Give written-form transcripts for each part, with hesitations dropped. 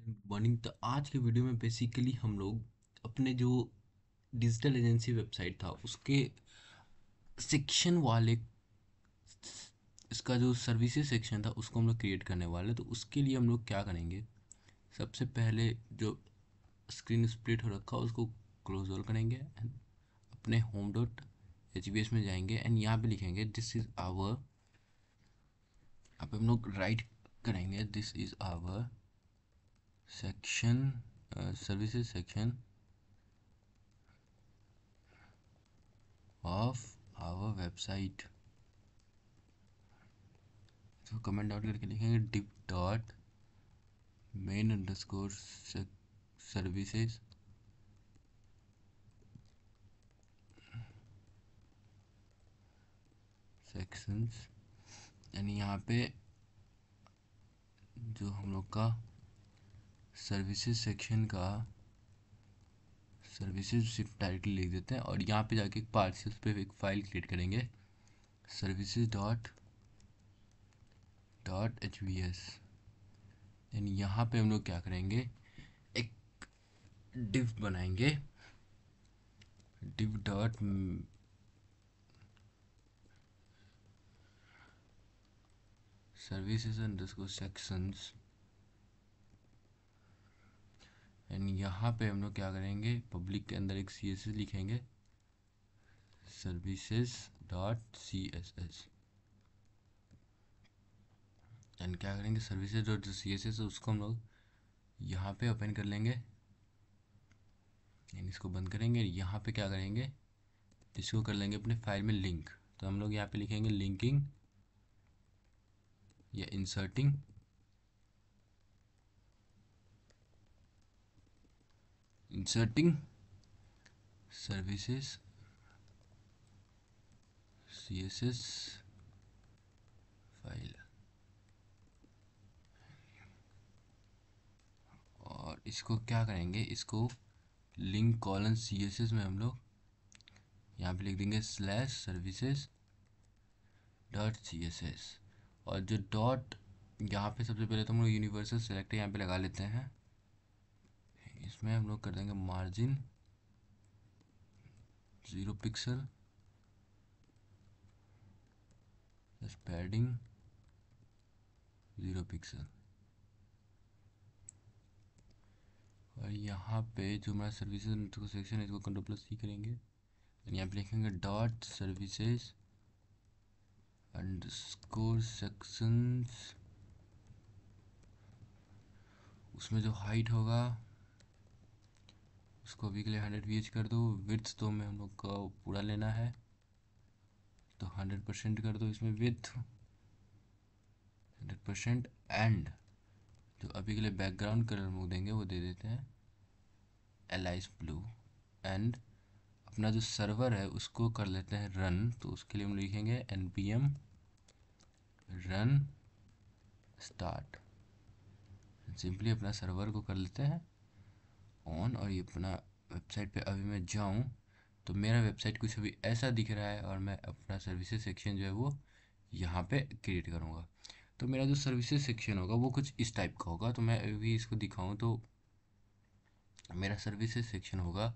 Good morning. तो आज के वीडियो में बेसिकली हम लोग अपने जो डिजिटल एजेंसी वेबसाइट था उसके सेक्शन वाले इसका जो सर्विसेज सेक्शन था उसको हम लोग क्रिएट करने वाले। तो उसके लिए हम लोग क्या करेंगे, सबसे पहले जो स्क्रीन स्प्लिट हो रखा है उसको क्लोज ऑल करेंगे एंड अपने home dot H B S में जाएंगे एंड यहाँ पे लिखेंगे दिस इज़ आवर। यहाँ पे हम लोग राइट करेंगे this is our section, services section of our website. तो कमेंट आउट करके लिखेंगे div dot main underscore services sections. यानी यहाँ पे जो हम लोग का सर्विसेज सेक्शन का सर्विसेज सिर्फ डायरेक्टली लिख देते हैं और यहाँ पे जाके एक पार्सल्स पे एक फाइल क्रिएट करेंगे services dot dot H V S. यानी यहाँ पे हम लोग क्या करेंगे, एक डिव बनाएंगे, div dot services underscore sections and यहाँ पे हम लोग क्या करेंगे, पब्लिक के अंदर एक सी एस एस लिखेंगे services dot C S S and क्या करेंगे services dot C S S उसको हम लोग यहाँ पे ओपन कर लेंगे एंड इसको बंद करेंगे। यहाँ पे क्या करेंगे, इसको कर लेंगे अपने फाइल में लिंक। तो हम लोग यहाँ पे लिखेंगे लिंकिंग या inserting inserting services C S S file. और इसको क्या करेंगे, इसको link colon C S S में हम लोग यहाँ पे लिख देंगे slash services dot C S S. और जो डॉट यहाँ पे सबसे पहले तो हम लोग यूनिवर्सल सेलेक्ट यहाँ पे लगा लेते हैं। इसमें हम लोग कर देंगे मार्जिन 0 पिक्सल, पैडिंग 0 पिक्सल। और यहाँ पे जो हमारा सर्विसेज सेक्शन है इसको कंट्रोल प्लस सी करेंगे। यहाँ पे लिखेंगे डॉट सर्विसेज अंडरस्कोर सेक्शंस। उसमें जो हाइट होगा उसको अभी के लिए 100 वी कर दो। विड्थ तो हमें हम लोग का पूरा लेना है तो 100% कर दो इसमें विड्थ 100%। एंड जो अभी के लिए बैकग्राउंड कलर हम लोग देंगे वो दे देते हैं एलाइस ब्लू। एंड अपना जो सर्वर है उसको कर लेते हैं रन। तो उसके लिए हम लिखेंगे npm रन स्टार्ट। सिंपली अपना सर्वर को कर लेते हैं ऑन। और ये अपना वेबसाइट पे अभी मैं जाऊँ तो मेरा वेबसाइट कुछ अभी ऐसा दिख रहा है और मैं अपना सर्विसेज सेक्शन जो है वो यहाँ पे क्रिएट करूँगा। तो मेरा जो सर्विसेज सेक्शन होगा वो कुछ इस टाइप का होगा। तो मैं अभी इसको दिखाऊँ तो मेरा सर्विसेज सेक्शन होगा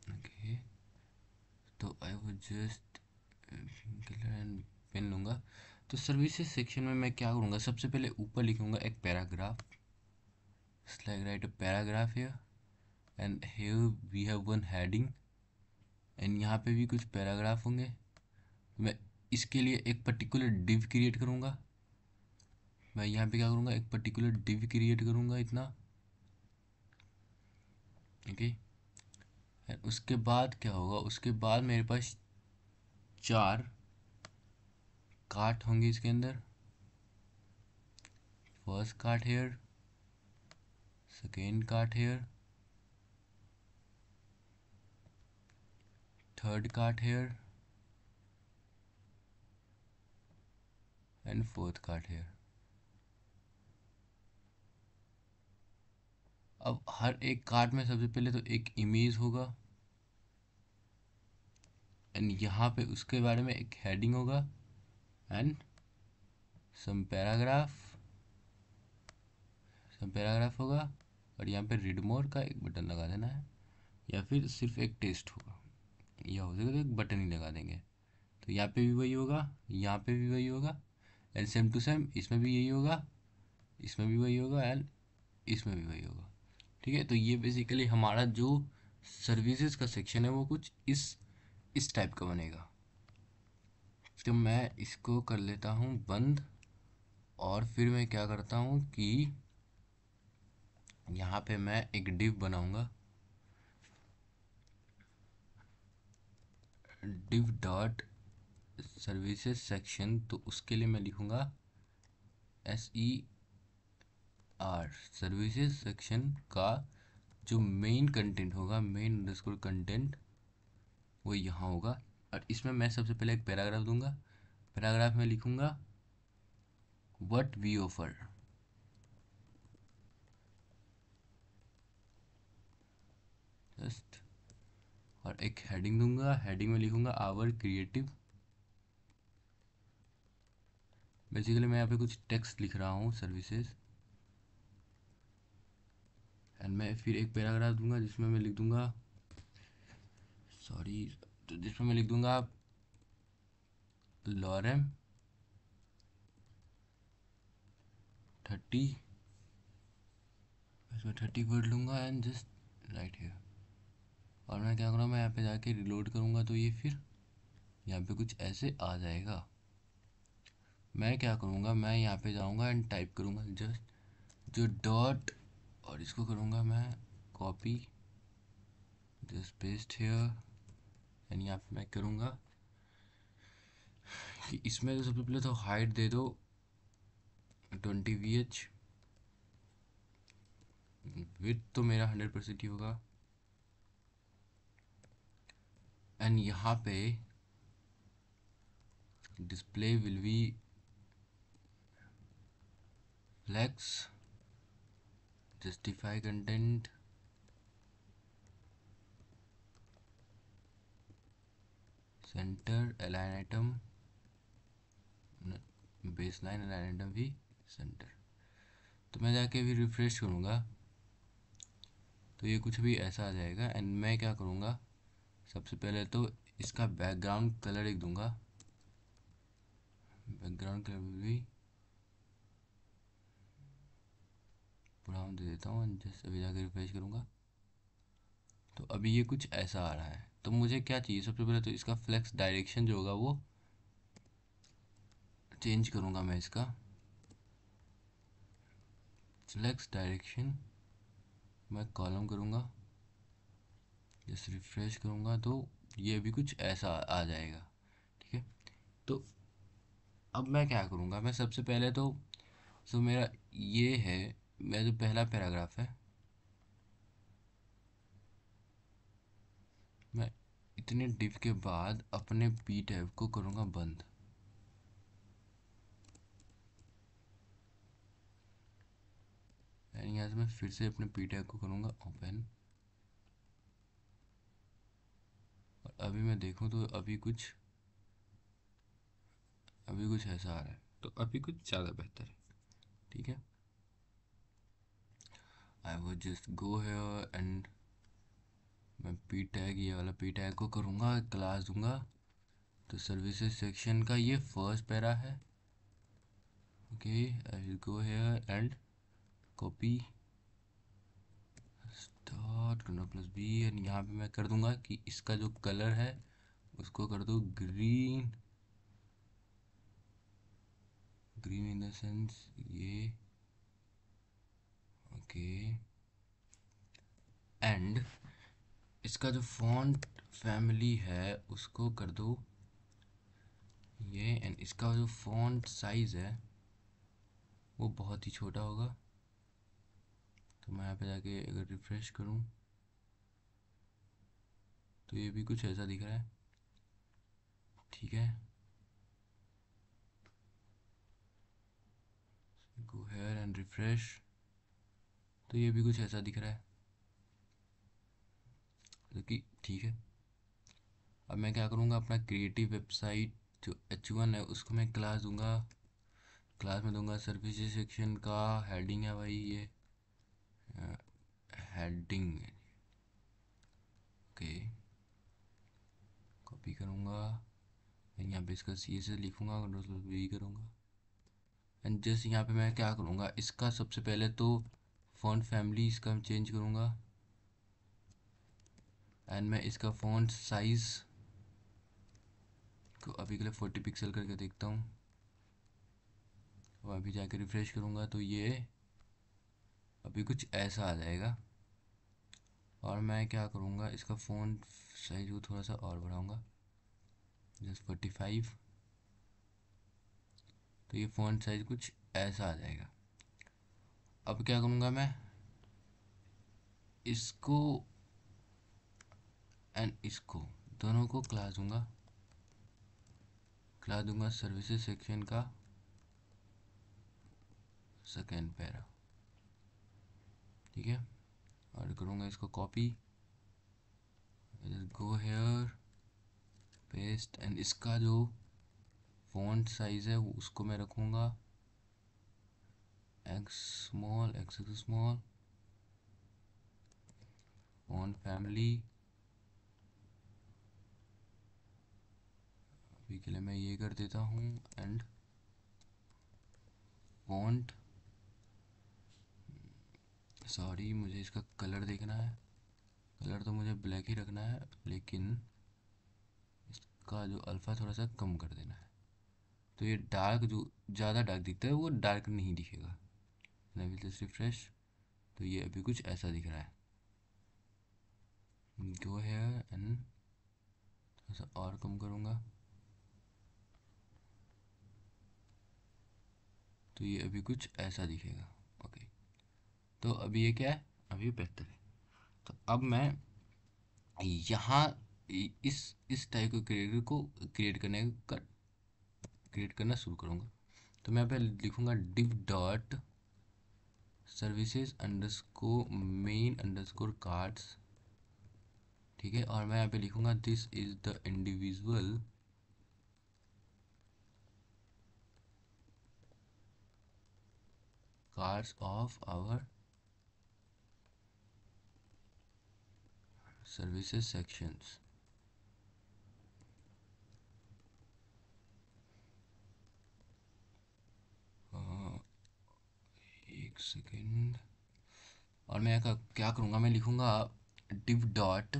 ओके। तो आई वो जस्ट एंड पेन लूँगा। तो सर्विसेज सेक्शन में मैं क्या करूँगा, सबसे पहले ऊपर लिखूँगा एक paragraph, like write a paragraph here and here we have one heading and यहाँ पे भी कुछ पैराग्राफ होंगे। मैं इसके लिए एक पर्टिकुलर डिव क्रिएट करूँगा। मैं यहाँ पे क्या करूँगा, एक पर्टिकुलर डिव क्रिएट करूँगा इतना, ओके। उसके बाद क्या होगा, उसके बाद मेरे पास 4 कार्ट होंगे इसके अंदर। First card here, second card here, third card here and fourth card here. अब हर एक कार्ड में सबसे पहले तो एक इमेज होगा एंड यहाँ पे उसके बारे में एक हेडिंग होगा एंड सम पैराग्राफ होगा, और यहाँ पे रीड मोर का एक बटन लगा देना है, या फिर सिर्फ एक टेस्ट होगा, या हो सके तो एक बटन ही लगा देंगे। तो यहाँ पे भी वही होगा, यहाँ पे भी वही होगा, एंड सेम टू सेम इसमें भी यही होगा, इसमें भी वही होगा, एंड इसमें भी वही होगा। ठीक है, तो ये बेसिकली हमारा जो सर्विसेज का सेक्शन है वो कुछ इस टाइप का बनेगा। तो मैं इसको कर लेता हूँ बंद, और फिर मैं क्या करता हूँ कि यहाँ पे मैं एक डिव बनाऊंगा, डिव डॉट सर्विसेज सेक्शन। तो उसके लिए मैं लिखूंगा SER, सर्विसेज सेक्शन का जो मेन कंटेंट होगा, मेन अंडरस्कोर कंटेंट, वो यहाँ होगा। और इसमें मैं सबसे पहले एक पैराग्राफ दूंगा। पैराग्राफ में लिखूंगा व्हाट वी ऑफर, जस्ट, और एक हेडिंग दूंगा। हेडिंग में लिखूंगा आवर क्रिएटिव। बेसिकली मैं यहाँ पे कुछ टेक्स्ट लिख रहा हूँ सर्विसेज, एंड मैं फिर एक पैराग्राफ दूंगा जिसमें मैं लिख दूंगा, सॉरी, तो जिसमें मैं लिख दूंगा लॉरेम 30, इसमें 30 वर्ड लूँगा एंड जस्ट राइट हियर। और मैं क्या करूँगा, मैं यहाँ पे जाके रिलोड करूँगा तो ये फिर यहाँ पे कुछ ऐसे आ जाएगा। मैं क्या करूँगा, मैं यहाँ पे जाऊँगा एंड टाइप करूँगा जस्ट जो डॉट, और इसको करूँगा मैं copy, just paste here, and यहाँ पे मैं करूँगा कि इसमें तो सबसे पहले तो हाइट दे दो 20 VH, विथ तो मेरा 100% ही होगा, एंड यहाँ पे display will be flex, justify content, center align item, baseline align item भी सेंटर। तो मैं जाके भी रिफ्रेश करूँगा तो ये कुछ भी ऐसा आ जाएगा। एंड मैं क्या करूँगा, सबसे पहले तो इसका बैकग्राउंड कलर एक दूंगा, बैकग्राउंड कलर भी ब्राउन दे देता हूँ, जस्ट अभी जाके रिफ्रेश करूँगा तो अभी ये कुछ ऐसा आ रहा है। तो मुझे क्या चाहिए, सबसे पहले तो इसका फ्लेक्स डायरेक्शन जो होगा वो चेंज करूँगा मैं, इसका फ्लेक्स डायरेक्शन मैं कॉलम करूँगा, जस्ट रिफ्रेश करूँगा तो ये भी कुछ ऐसा आ जाएगा। ठीक है, तो अब मैं क्या करूँगा, मैं सबसे पहले तो मेरा ये है, मेरा जो पहला पैराग्राफ है, मैं इतने डिव के बाद अपने पी टैब को करूँगा बंद। यानी यहाँ से मैं फिर से अपने पी टैग को करूँगा ओपन, और अभी मैं देखूँ तो अभी कुछ ऐसा आ रहा है, तो अभी कुछ ज़्यादा बेहतर है। ठीक है, आई वो जस्ट गो हेयर एंड मैं पी टैग, ये वाला पी टैग को करूँगा, क्लास दूंगा। तो सर्विसेज सेक्शन का ये फर्स्ट पैरा है। Okay, I will go here and copy start Ctrl+B, and यहाँ पे मैं कर दूंगा कि इसका जो कलर है उसको कर दो green, green in the sense ये, ओके, एंड इसका जो फॉन्ट फैमिली है उसको कर दो ये, एंड इसका जो फॉन्ट साइज है वो बहुत ही छोटा होगा। तो मैं यहाँ पे जाके अगर रिफ्रेश करूँ तो ये भी कुछ ऐसा दिख रहा है। ठीक है, गो हेयर एंड रिफ्रेश, तो ये भी कुछ ऐसा दिख रहा है, जो कि ठीक है। अब मैं क्या करूँगा, अपना क्रिएटिव वेबसाइट जो H1 है उसको मैं क्लास दूंगा क्लास में दूंगा सर्विसेज सेक्शन का हेडिंग है भाई ये हेडिंग। ओके, कॉपी करूँगा, यहाँ पे इसका सी एस लिखूँगा, कंट्रोल वी करूँगा एंड जस्ट यहाँ पे मैं क्या करूँगा, इसका सबसे पहले तो फ़ॉन्ट फैमिली इसका मैं चेंज करूँगा एंड मैं इसका फ़ॉन्ट साइज़ को अभी के लिए 40 पिक्सल करके देखता हूँ और अभी जाके रिफ़्रेश करूँगा तो ये अभी कुछ ऐसा आ जाएगा। और मैं क्या करूँगा, इसका फ़ॉन्ट साइज़ को थोड़ा सा और बढ़ाऊँगा, जस्ट 45, तो ये फ़ॉन्ट साइज़ कुछ ऐसा आ जाएगा। अब क्या करूँगा, मैं इसको एंड इसको दोनों को क्लास दूंगा सर्विसेज सेक्शन का सेकेंड पैरा, ठीक है। और करूँगा इसको copy, go here, paste and इसका जो फॉन्ट साइज़ है वो उसको मैं रखूँगा x small, x small, font family अभी के लिए मैं ये कर देता हूँ एंड फॉन्ट, सॉरी मुझे इसका कलर देखना है, कलर तो मुझे ब्लैक ही रखना है लेकिन इसका जो अल्फ़ा थोड़ा सा कम कर देना है, तो ये डार्क जो ज़्यादा डार्क दिखता है वो डार्क नहीं दिखेगा। मैं भी जस्ट रिफ्रेश, तो ये अभी कुछ ऐसा दिख रहा है। गो हेयर एंड थोड़ा सा और कम करूँगा, तो ये अभी कुछ ऐसा दिखेगा। ओके, तो अभी ये क्या है, अभी बेहतर है। तो अब मैं यहाँ इस टाइप के क्रिएटर को क्रिएट करना शुरू करूँगा। तो मैं यहाँ पे लिखूँगा div dot services underscore main underscore cards, ठीक है। और मैं यहाँ पे लिखूँगा this is the individual cards of our services sections. एक सेकेंड, और मैं क्या करूँगा, मैं लिखूँगा div dot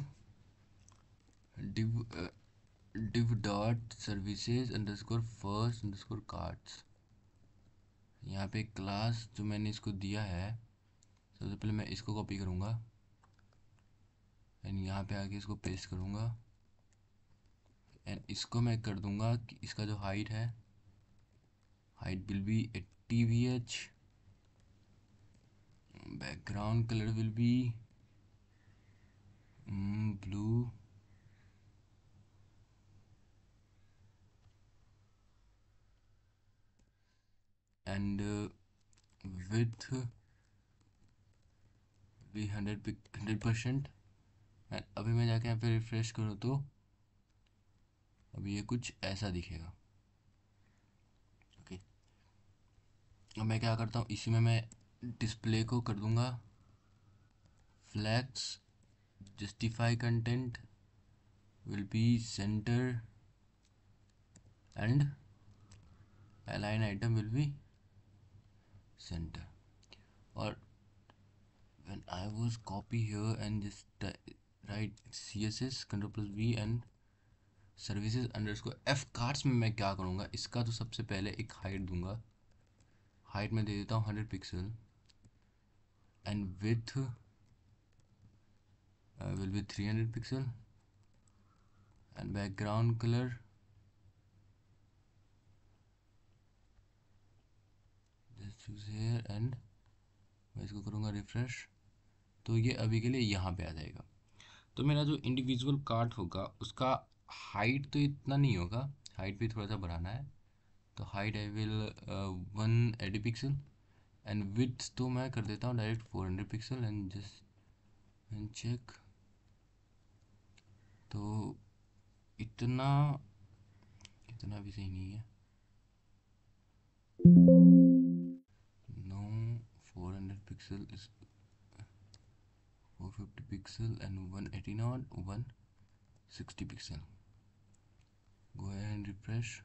div div dot services underscore first underscore cards. यहाँ पे क्लास जो मैंने इसको दिया है, सबसे पहले मैं इसको कॉपी करूँगा एंड यहाँ पे आके इसको पेस्ट करूँगा एंड इसको मैं कर दूँगा कि इसका जो हाइट है, height will be 80 VH, background colour will be blue and with भी 100%। एंड अभी मैं जाके यहाँ पे रिफ्रेश करूँ तो अभी ये कुछ ऐसा दिखेगा। ओके, अब मैं क्या करता हूँ, इसी में मैं डिस्प्ले को कर दूँगा flex, justify content will be center and align item will be center। और when I was copy here and just write css control+v and services underscore f cards में मैं क्या करूँगा, इसका तो सबसे पहले एक हाइट दूंगा, हाइट में दे देता हूँ 100 pixel and with will be 300 pixel and background colour just choose here and मैं इसको करूँगा रिफ्रेश, तो ये अभी के लिए यहाँ पे आ जाएगा। तो मेरा जो इंडिविजुअल कार्ड होगा उसका हाइट तो इतना नहीं होगा, हाइट भी थोड़ा सा बढ़ाना है, तो height I will 180 pixel and width तो मैं कर देता हूँ direct 400 pixel and just and check. तो इतना इतना भी सही नहीं है, pixel is 450 pixel and 180 not 160 pixel. Go ahead and refresh.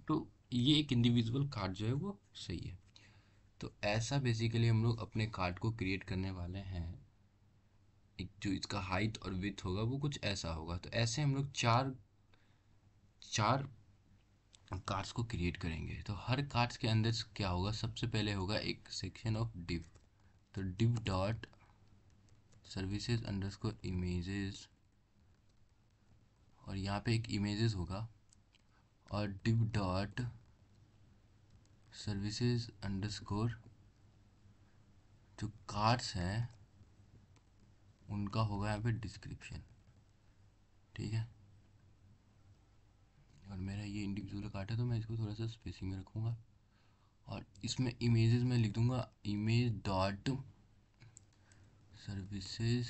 तो ये एक इंडिविजुअल कार्ड जो है वो सही है। तो ऐसा बेसिकली हम लोग अपने कार्ड को क्रिएट करने वाले हैं। एक जो इसका हाइट और विड्थ होगा वो कुछ ऐसा होगा। तो ऐसे हम लोग चार चार कार्ड्स को क्रिएट करेंगे। तो हर कार्ड्स के अंदर क्या होगा, सबसे पहले होगा एक सेक्शन ऑफ div। तो div dot services underscore images, और यहाँ पे एक इमेजेस होगा, और div डॉट सर्विसेज अंडरस्कोर जो कार्ड्स हैं उनका होगा यहाँ पे डिस्क्रिप्शन। ठीक है, और मेरा ये इंडिविजुअल कार्ड है तो मैं इसको थोड़ा सा स्पेसिंग में रखूँगा, और इसमें इमेजेस में लिख दूँगा इमेज डॉट सर्विसेज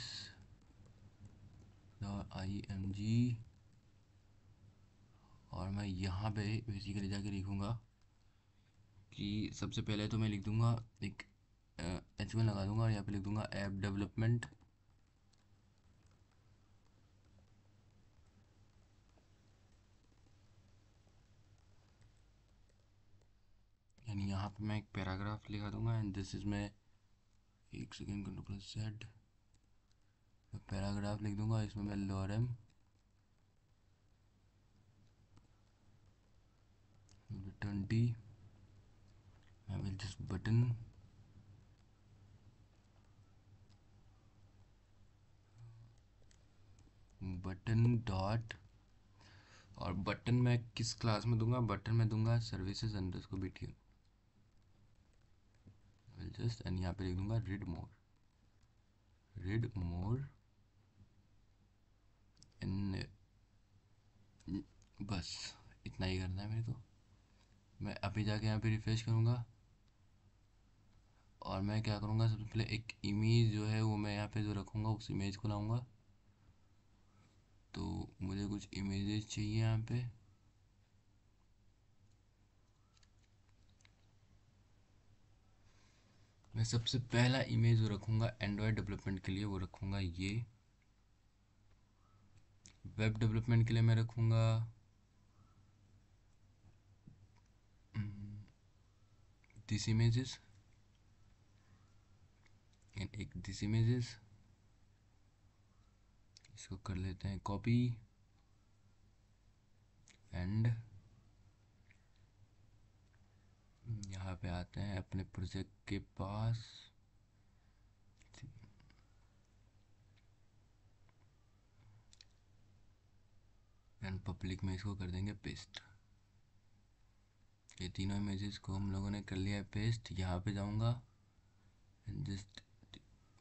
img, और मैं यहाँ पे बेसिकली जाके लिखूँगा कि सबसे पहले तो मैं लिख दूँगा एक h1 लगा दूँगा, और यहाँ पे लिख दूँगा ऐप डेवलपमेंट, यानी यहाँ पे मैं एक पैराग्राफ लिखा दूँगा। एंड दिस इज मैं एक सेकेंड Ctrl+Z पैराग्राफ लिख दूँगा। इसमें मैं lorem return d, I will just button dot, और बटन मैं किस क्लास में दूंगा, बटन में दूंगा services underscore btn, will just, and यहाँ पे लिख दूंगा रीड मोर एंड बस इतना ही करना है मेरे को। मैं अभी जाके यहाँ पे रिफ्रेश करूँगा, और मैं क्या करूँगा, सबसे पहले एक इमेज जो है वो मैं यहाँ पे जो रखूँगा उस इमेज को लाऊंगा। तो मुझे कुछ इमेजेस चाहिए यहाँ पे। मैं सबसे पहला इमेज जो रखूँगा एंड्रॉयड डेवलपमेंट के लिए वो रखूँगा ये। वेब डेवलपमेंट के लिए मैं रखूँगा दिस इमेजेस एंड एक दिस इमेजेस। इसको कर लेते हैं कॉपी, एंड यहाँ पे आते हैं अपने प्रोजेक्ट के पास, एंड पब्लिक में इसको कर देंगे पेस्ट। ये तीनों इमेजेस को हम लोगों ने कर लिया है पेस्ट। यहाँ पे जाऊँगा and just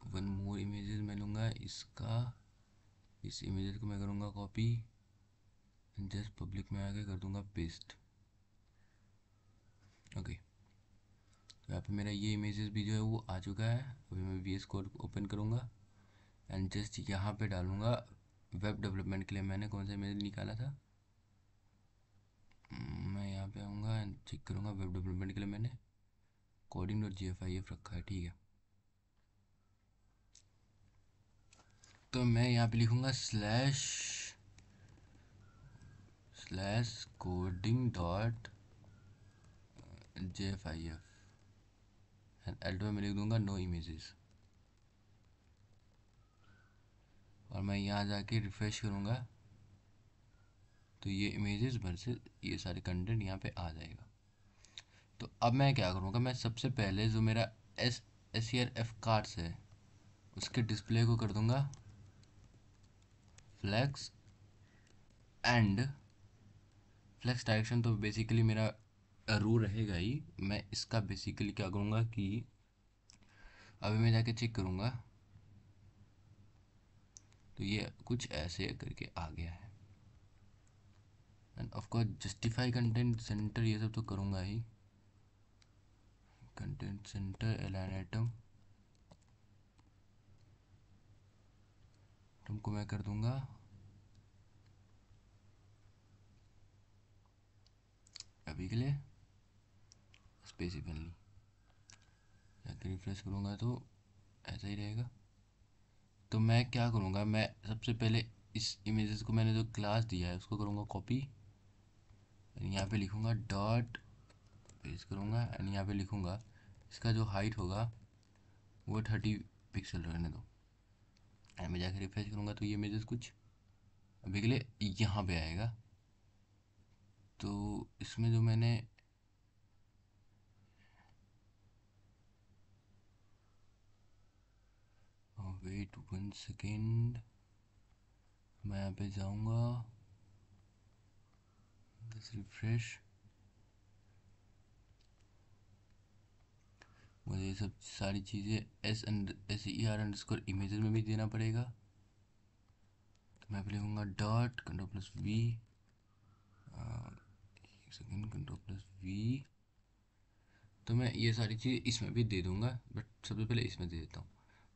one more images मैं लूँगा इसका, इस इमेजेस को मैं करूँगा कॉपी, एंड जस्ट पब्लिक में आके कर दूँगा पेस्ट। ओके, तो यहाँ पे मेरा ये इमेजेस भी जो है वो आ चुका है। अभी मैं VS कोड ओपन करूँगा एंड जस्ट यहाँ पे डालूँगा वेब डेवलपमेंट के लिए मैंने कौन सा इमेज निकाला था। मैं यहाँ पे आऊँगा एंड चेक करूँगा वेब डेवलपमेंट के लिए मैंने coding.gif रखा है। ठीक है, तो मैं यहाँ पे लिखूँगा स्लैश coding.gif एंड एल्ट में लिख दूँगा नो इमेजेस, और मैं यहाँ जाके रिफ्रेश करूँगा तो ये इमेजेस भर से ये सारे कंटेंट यहाँ पे आ जाएगा। तो अब मैं क्या करूँगा, मैं सबसे पहले जो मेरा SCRF कार्ड्स है उसके डिस्प्ले को कर दूँगा फ्लैक्स एंड फ्लैक्स डायरेक्शन। तो बेसिकली मेरा रू रहेगा ही। मैं इसका बेसिकली क्या करूँगा कि अभी मैं जाके चेक करूँगा तो ये कुछ ऐसे करके आ गया है। End of course justify content centre ये सब तो करूँगा ही। कंटेंट सेंटर अलाइन आइटम तुमको मैं कर दूँगा अभी के लिए स्पेसिफिकली। जाके रिफ्रेश करूँगा तो ऐसा ही रहेगा। तो मैं क्या करूँगा, मैं सबसे पहले इस इमेजेस को मैंने जो क्लास दिया है उसको करूँगा कॉपी, यहाँ पे लिखूँगा डॉट, पेस्ट करूँगा एंड यहाँ पे लिखूँगा इसका जो हाइट होगा वो 30 पिक्सल रहने दो। एंड मैं जाकर रिफ्रेश करूँगा तो ये इमेजेस कुछ अभी के लिए यहाँ पे आएगा। तो इसमें जो मैंने वेट 1 सेकेंड, मैं यहाँ पे जाऊँगा, रिफ्रेश, मुझे ये सब सारी चीज़ें SER_underscore इमेजेस में भी देना पड़ेगा। तो मैं लिखूँगा डॉट कंट्रोल+V, 1 सेकेंड, कंट्रोल+V। तो मैं ये सारी चीज़ इसमें भी दे दूँगा, बट सबसे पहले इसमें दे देता हूँ।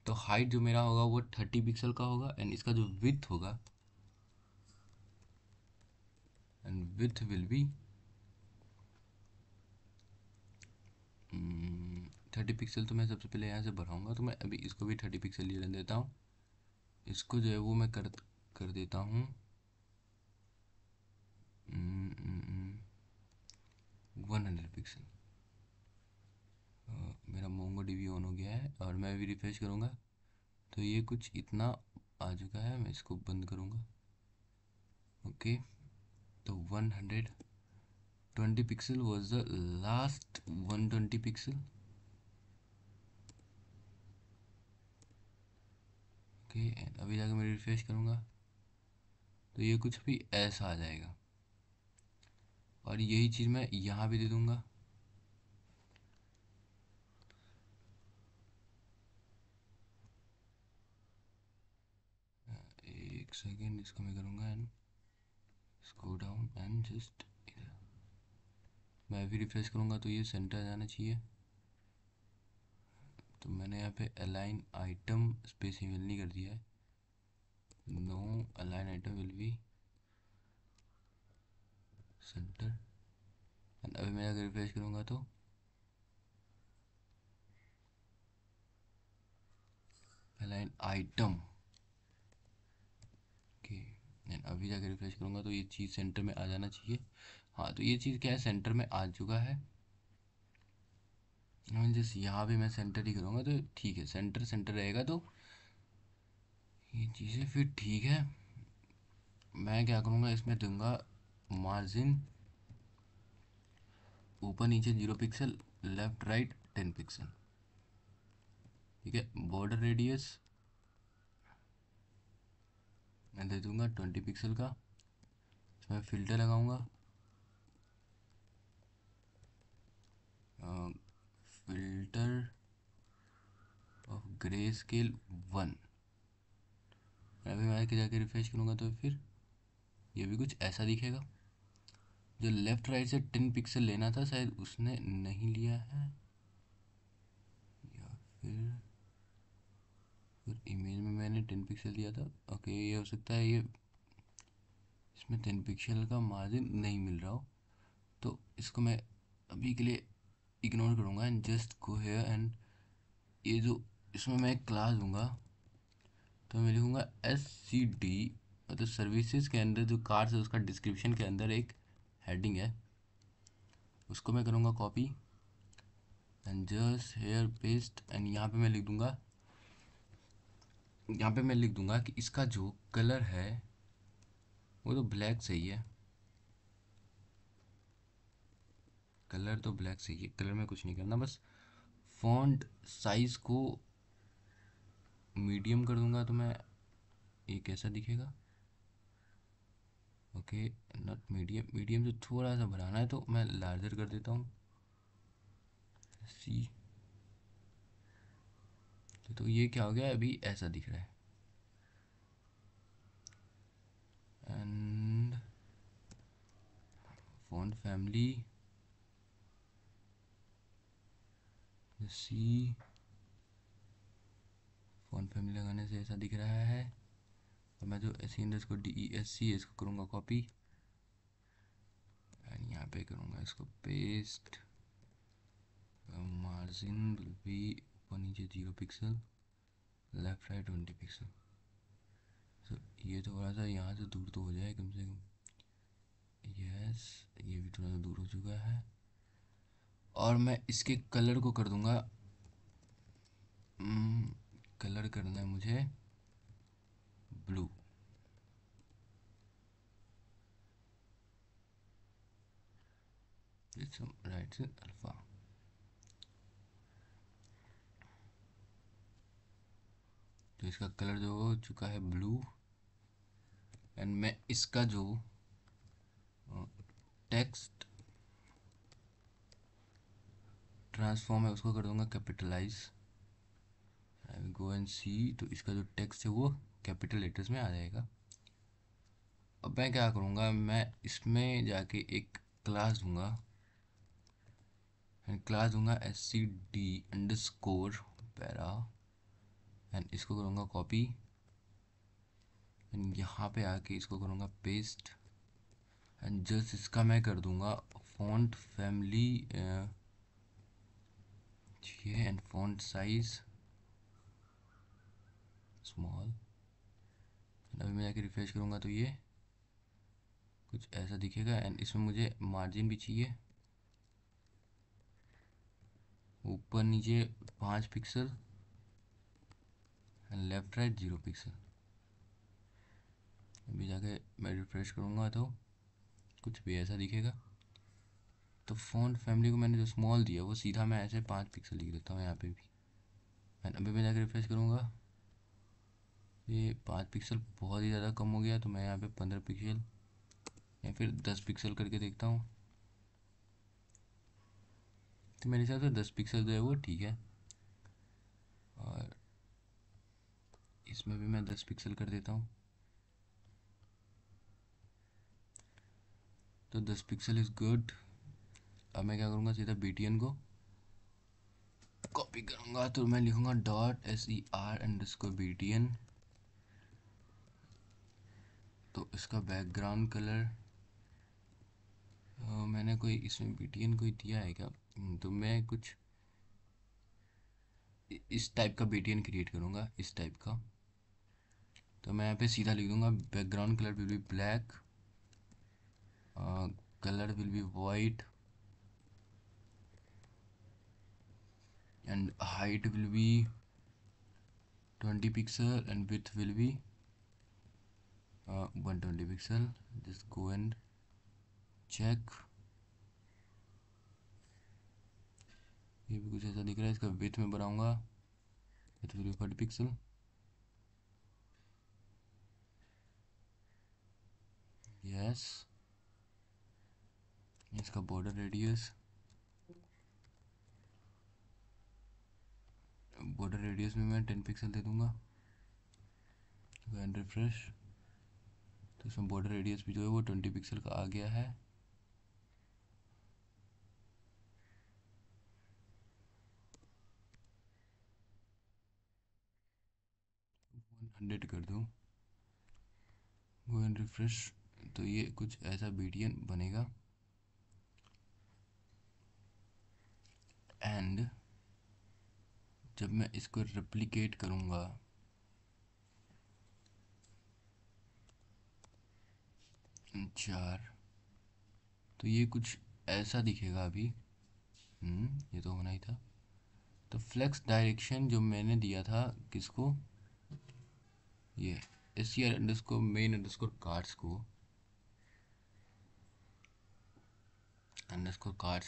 तो हाइट जो मेरा होगा वो 30 पिक्सल का होगा एंड इसका जो विड्थ होगा and width will be 30 pixel. तो मैं सबसे पहले यहाँ से बढ़ाऊँगा, तो मैं अभी इसको भी 30 पिक्सल ले देता हूँ। इसको जो है वो मैं कर देता हूँ 100 पिक्सल। मेरा मोंगो DB ऑन हो गया है और मैं अभी रिफ्रेश करूँगा तो ये कुछ इतना आ चुका है। मैं इसको बंद करूँगा। ओके, तो 120 pixel was the last 120 pixel. Okay, अभी जाकर मैं रिफ्रेश करूँगा तो ये कुछ भी ऐसा आ जाएगा और यही चीज़ मैं यहाँ भी दे दूँगा। 1 सेकेंड, इसको मैं करूँगा and scroll down and just इधर। मैं अभी रिफ्रेश करूँगा तो ये सेंटर जाना चाहिए। तो मैंने यहाँ पे अलाइन आइटम स्पेस ईमेल नहीं कर दिया है। No align item will be center and अभी मैं अगर रिफ्रेश करूँगा तो अलाइन आइटम। ओके, एंड अभी जाकर रिफ्रेश करूँगा तो ये चीज़ सेंटर में आ जाना चाहिए। हाँ, तो ये चीज़ क्या है, सेंटर में आ चुका है। जैसे यहाँ भी मैं सेंटर ही करूँगा तो ठीक है, सेंटर सेंटर रहेगा तो ये चीज़ें फिर ठीक है। मैं क्या करूँगा, इसमें दूंगा मार्जिन ऊपर नीचे 0 पिक्सल, लेफ्ट राइट 10 पिक्सल। ठीक है, बॉर्डर रेडियस मैं दे दूंगा 20 पिक्सल का। इसमें फिल्टर लगाऊंगा, फिल्टर ऑफ ग्रे स्केल 1। अभी मैं जाके रिफ्रेश करूँगा तो फिर ये भी कुछ ऐसा दिखेगा। जो लेफ्ट राइट से 10 पिक्सल लेना था शायद उसने नहीं लिया है, या फिर इमेज में मैंने 10 पिक्सल दिया था। ओके, ये हो सकता है ये इसमें 10 पिक्सल का मार्जिन नहीं मिल रहा हो, तो इसको मैं अभी के लिए इग्नोर करूँगा and just go here and ये जो इसमें मैं एक क्लास दूंगा तो मैं लिखूँगा SCD, मतलब सर्विसेज के अंदर जो कार्ड्स है उसका डिस्क्रिप्शन के अंदर एक हेडिंग है, उसको मैं करूँगा copy and just here paste and यहाँ पे मैं लिख दूंगा कि इसका जो कलर है वो तो ब्लैक सही है। कलर तो ब्लैक सही है, कलर में कुछ नहीं करना, बस फॉन्ट साइज को मीडियम कर दूंगा तो मैं ये कैसा दिखेगा। ओके, नॉट मीडियम, मीडियम से थोड़ा सा बढ़ाना है तो मैं लार्जर कर देता हूँ सी। तो ये क्या हो गया, अभी ऐसा दिख रहा है। And font family C, font family लगाने से ऐसा दिख रहा है। और मैं जो SE_DESC है इसको करूँगा कॉपी एंड यहाँ पे करूँगा इसको पेस्ट, मार्जिन विल बी ऊपर नीचे 0 पिक्सल, लेफ्ट राइट 20 पिक्सल। तो ये थोड़ा सा यहाँ से दूर तो हो जाए कम से कम। यस, ये भी थोड़ा सा दूर हो चुका है। और मैं इसके कलर को कर दूंगा, कलर करना है मुझे ब्लू। राइट से अल्फा। तो इसका कलर जो हो चुका है ब्लू। एंड मैं इसका जो टेक्स्ट ट्रांसफॉर्म है उसको कर दूंगा capitalize. I will go and see. तो इसका जो टेक्स्ट है वो कैपिटल लेटर्स में आ जाएगा। अब मैं क्या करूँगा, मैं इसमें जाके एक क्लास दूंगा, एंड क्लास दूंगा scd_para। एंड इसको करूँगा कॉपी, एंड यहाँ पे आके इसको करूँगा पेस्ट। एंड जस्ट इसका मैं कर दूंगा फॉन्ट फैमिली ये, एंड फॉन्ट साइज स्मॉल। अभी मैं जाके रिफ्रेश करूँगा तो ये कुछ ऐसा दिखेगा। एंड इसमें मुझे मार्जिन भी चाहिए, ऊपर नीचे 5 pixel, and left right 0 pixel. अभी जाके मैं रिफ्रेश करूँगा तो कुछ भी ऐसा दिखेगा। तो फ़ॉन्ट फैमिली को मैंने जो स्मॉल दिया वो सीधा मैं ऐसे 5 पिक्सल लिख देता हूँ यहाँ पे भी। एंड अभी मैं जाके रिफ्रेश करूँगा, ये 5 पिक्सल बहुत ही ज़्यादा कम हो गया। तो मैं यहाँ पे 15 पिक्सल या फिर 10 पिक्सल करके देखता हूँ। तो मेरे हिसाब से 10 पिक्सल जो है वो ठीक है। और इसमें भी मैं 10 पिक्सल कर देता हूँ। तो 10 पिक्सल इज़ गुड। अब मैं क्या करूँगा, सीधा btn को कॉपी करूँगा। तो मैं लिखूँगा .ser_btn। तो इसका बैकग्राउंड कलर मैंने कोई इसमें btn कोई दिया है क्या? तो मैं कुछ इस टाइप का btn क्रिएट करूँगा, इस टाइप का। तो मैं यहाँ पे सीधा लिख दूँगा background colour will be black, colour will be white, and height will be 20 pixel and width will be 120 pixel. Just go and check। ये भी कुछ ऐसा दिख रहा है। इसका width में बनाऊंगा, width will be 40 pixel। yes। इसका border radius में मैं 10 पिक्सल दे दूंगा। And refresh. तो इसमें बॉर्डर रेडियस भी जो है वो 20 पिक्सल का आ गया है। हंड्रेड कर दूँ, गो एंड रिफ्रेश। तो ये कुछ ऐसा btn बनेगा। एंड जब मैं इसको रेप्लिकेट करूँगा, चार, तो ये कुछ ऐसा दिखेगा अभी। ये तो होना ही था। तो फ्लेक्स डायरेक्शन जो मैंने दिया था किसको, ये scr_main_cars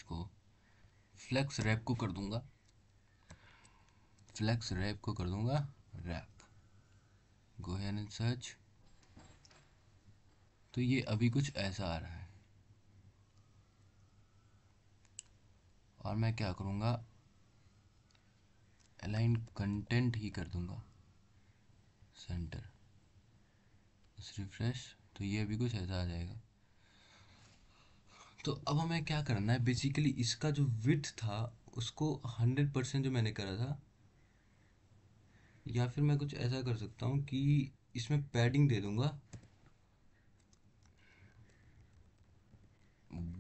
को फ्लेक्स रैप को कर दूंगा, wrap. Go ahead and search. तो ये अभी कुछ ऐसा आ रहा है। और मैं क्या करूँगा, अलाइन कंटेंट ही कर दूंगा सेंटर। रिफ्रेश। तो ये अभी कुछ ऐसा आ जाएगा। तो अब हमें क्या करना है, बेसिकली इसका जो विड्थ था उसको 100% जो मैंने करा था, या फिर मैं कुछ ऐसा कर सकता हूँ कि इसमें पैडिंग दे दूंगा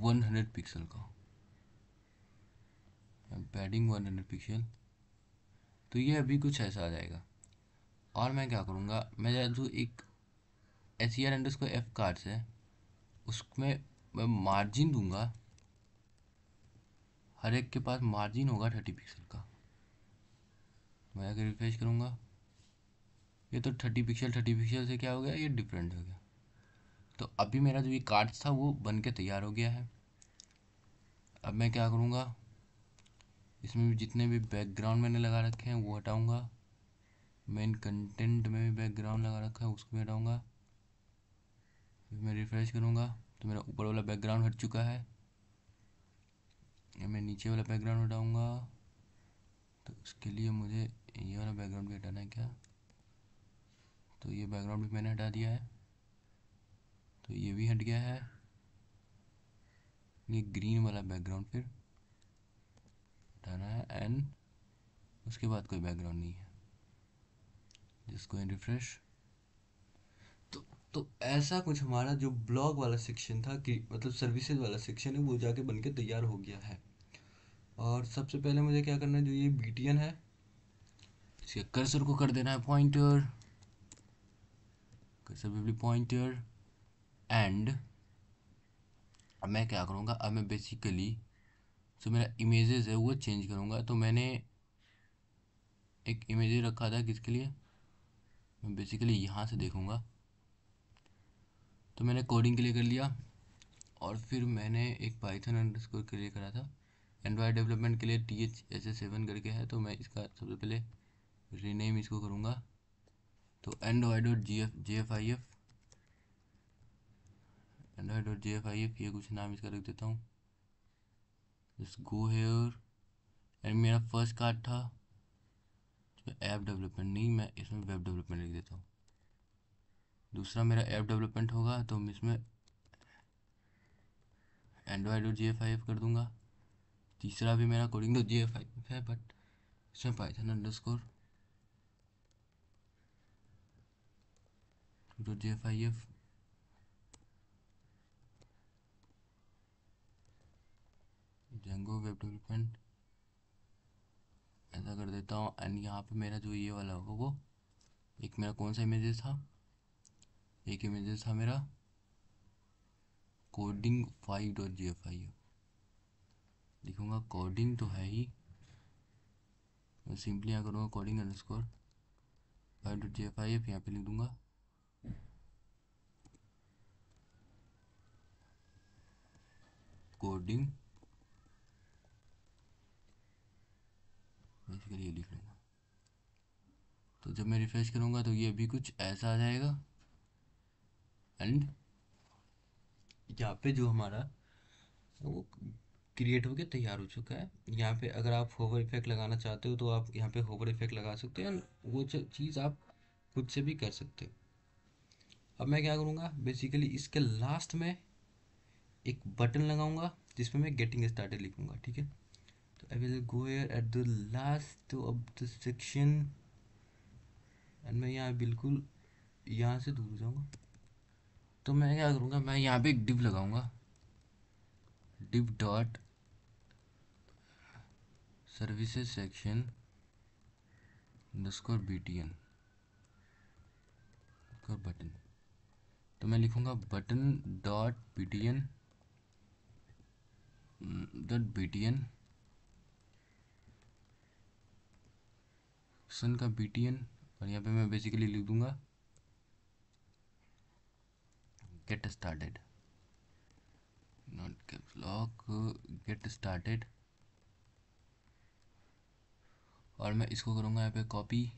100 पिक्सल का। Padding 100 pixel. तो ये अभी कुछ ऐसा आ जाएगा। और मैं क्या करूँगा, मैं जो एक SER_F कार्ड्स है उसमें मैं मार्जिन दूंगा, हर एक के पास मार्जिन होगा 30 पिक्सल का। मैं अगर रिफ्रेश करूँगा, ये तो 30 पिक्सल से क्या हो गया, ये डिफरेंट हो गया। तो अभी मेरा जो ये कार्ड था वो बन के तैयार हो गया है। अब मैं क्या करूँगा, इसमें भी जितने भी बैकग्राउंड मैंने लगा रखे हैं वो हटाऊँगा। मेन कंटेंट में भी बैकग्राउंड लगा रखा है उसको भी हटाऊँगा। फिर मैं रिफ्रेश करूँगा तो मेरा ऊपर वाला बैकग्राउंड हट चुका है। मैं नीचे वाला बैकग्राउंड हटाऊँगा, तो उसके लिए मुझे ये वाला बैकग्राउंड भी हटाना है क्या। तो ये बैकग्राउंड भी मैंने हटा दिया है, तो ये भी हट गया है। ये ग्रीन वाला बैकग्राउंड फिर हटाना है, एंड उसके बाद कोई बैकग्राउंड नहीं है। जिसको रिफ्रेश, तो ऐसा कुछ हमारा जो ब्लॉग वाला सेक्शन था कि मतलब सर्विसेज वाला सेक्शन है वो जाके बनके तैयार हो गया है। और सबसे पहले मुझे क्या करना है, जो ये BTN है इसके कर्सर को कर देना है पॉइंटर, कर्सर भी पॉइंटर। एंड अब मैं क्या करूँगा, अब मैं बेसिकली जो मेरा इमेजेस है वो चेंज करूँगा। तो मैंने एक इमेज रखा था किसके लिए, मैं बेसिकली यहाँ से देखूँगा। तो मैंने कोडिंग के लिए कर लिया, और फिर मैंने एक पाइथन_ के लिए करा था। एंड्रॉयड डेवलपमेंट के लिए THSS7 करके है, तो मैं इसका सबसे पहले रीनेम इसको करूँगा। तो android.jfif ये कुछ नाम इसका रख देता हूँ। जस्ट गो हेयर, एंड मेरा फर्स्ट कार्ड था ऐप डेवलपमेंट, नहीं मैं इसमें वेब डेवलपमेंट लिख देता हूँ। दूसरा मेरा ऐप डेवलपमेंट होगा तो मैं इसमें android.jfif कर दूंगा। तीसरा भी मेरा coding.jfif है, बट इसमें python_.jfif। Django वेब डेवलपमेंट ऐसा कर देता हूँ। एंड यहाँ पे मेरा जो ये वाला होगा वो एक मेरा कौन सा इमेजेस था, एक इमेजेस था मेरा coding5.jfif लिखूँगा। कोडिंग तो है ही, मैं सिंपली यहाँ करूँगा coding_5.jfif, यहाँ पे लिख दूँगा। कोडिंग बेसिकली ये लिख लूँगा। तो जब मैं रिफ्रेश करूँगा तो ये भी कुछ ऐसा आ जाएगा। एंड यहाँ पे जो हमारा वो क्रिएट होकर तैयार हो चुका है। यहाँ पे अगर आप होवर इफेक्ट लगाना चाहते हो तो आप यहाँ पे होवर इफेक्ट लगा सकते हैं, वो चीज़ आप खुद से भी कर सकते हो। अब मैं क्या करूँगा, बेसिकली इसके लास्ट में एक बटन लगाऊंगा जिसमें मैं गेटिंग स्टार्टेड लिखूंगा, ठीक है। तो I will go here at the last of the section, and मैं यहाँ बिल्कुल यहाँ से दूर जाऊँगा। तो मैं क्या करूँगा, मैं यहाँ पे एक डिव लगाऊंगा, div dot services section _BTN button. तो मैं लिखूँगा button.btn सन का BTN, और यहाँ पे मैं बेसिकली लिख दूंगा get started, not caps lock, get started. और मैं इसको करूँगा यहाँ पे कॉपी,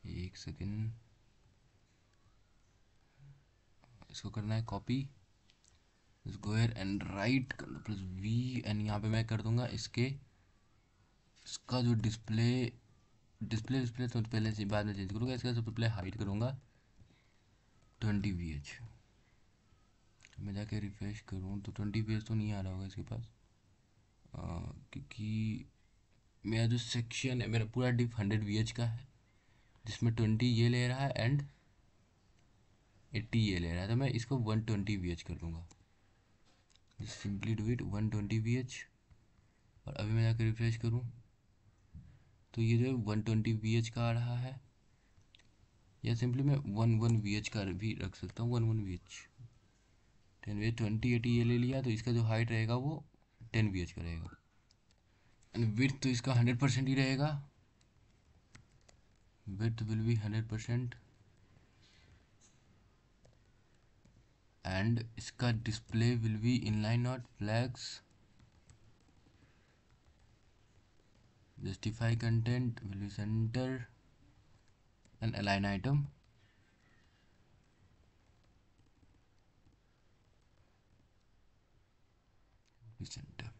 एक सेकेंड, इसको करना है copy, go here and right +V, and यहाँ पे मैं कर दूंगा इसका जो डिस्प्ले तो पहले से बाद में चेंज करूँगा। इसका सबसे पहले हाइट करूँगा 20 VH। मैं जाके रिफ्रेश करूँ तो 20 VH तो नहीं आ रहा होगा इसके पास, क्योंकि मेरा जो सेक्शन है मेरा पूरा डिफ 100 VH का है, जिसमें 20 ये ले रहा है एंड 80 ये ले रहा है। तो मैं इसको 120 VH कर दूँगा। Simply do it 120 VH। और अभी मैं जाकर रिफ्रेश करूँ तो ये जो है 120 VH का आ रहा है, या सिंपली मैं 11 VH का भी रख सकता हूँ। 11 VH 10 VH 2080 ये ले लिया, तो इसका जो हाइट रहेगा वो 10 VH का रहेगा। एंड विड्थ तो इसका 100% ही रहेगा, विड्थ विल बी 100%। एंड इसका display will B inline not flags, justify content will be center and align item। center।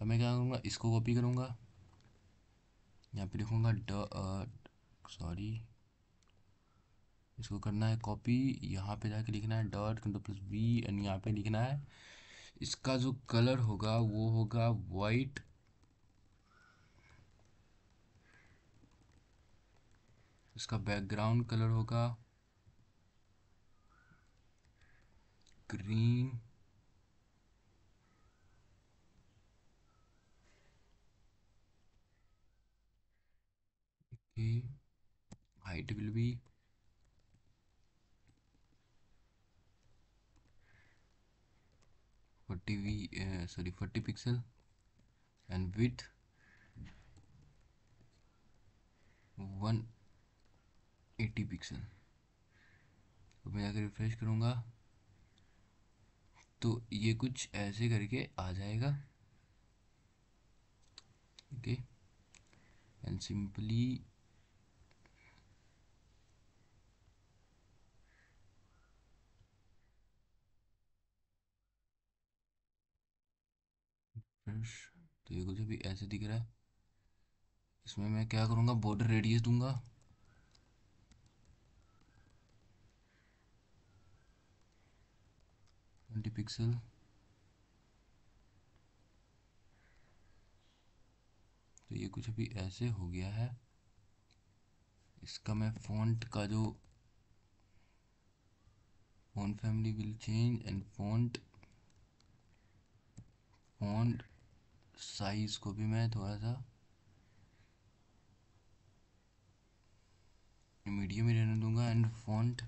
अब मैं क्या करूँगा, इसको कॉपी करूँगा, यहाँ पे लिखूँगा सॉरी, इसको करना है कॉपी, यहाँ पे जाके लिखना है .Ctrl+V एंड यहाँ पे लिखना है इसका जो कलर होगा वो होगा वाइट। इसका बैकग्राउंड कलर होगा green. Height will be 40 pixel and width 180 pixel. तो मैं जाकर रिफ्रेश करूँगा तो ये कुछ ऐसे करके आ जाएगा। ओके एंड सिंपली तो ये कुछ भी ऐसे दिख रहा है। इसमें मैं क्या करूँगा, बॉर्डर रेडियस दूंगा 20 पिक्सल। तो ये कुछ भी ऐसे हो गया है। इसका मैं फॉन्ट का जो font family will change and font size को भी मैं थोड़ा सा मीडियम ही रहने दूंगा। And font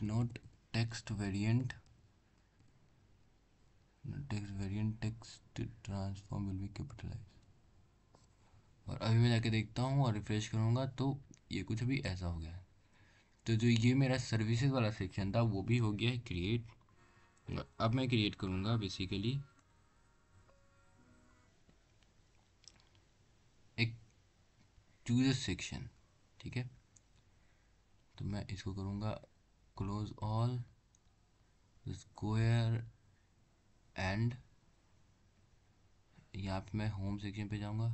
not text variant text transform will be capitalize. और अभी मैं जाके देखता हूँ और रिफ्रेश करूँगा तो ये कुछ भी ऐसा हो गया है। तो जो ये मेरा सर्विसेज वाला सेक्शन था वो भी हो गया है क्रिएट। अब मैं क्रिएट करूँगा बेसिकली एक चूज सेक्शन। ठीक है, तो मैं इसको करूँगा क्लोज ऑल स्क्वायर एंड यहाँ पे मैं होम सेक्शन पे जाऊँगा।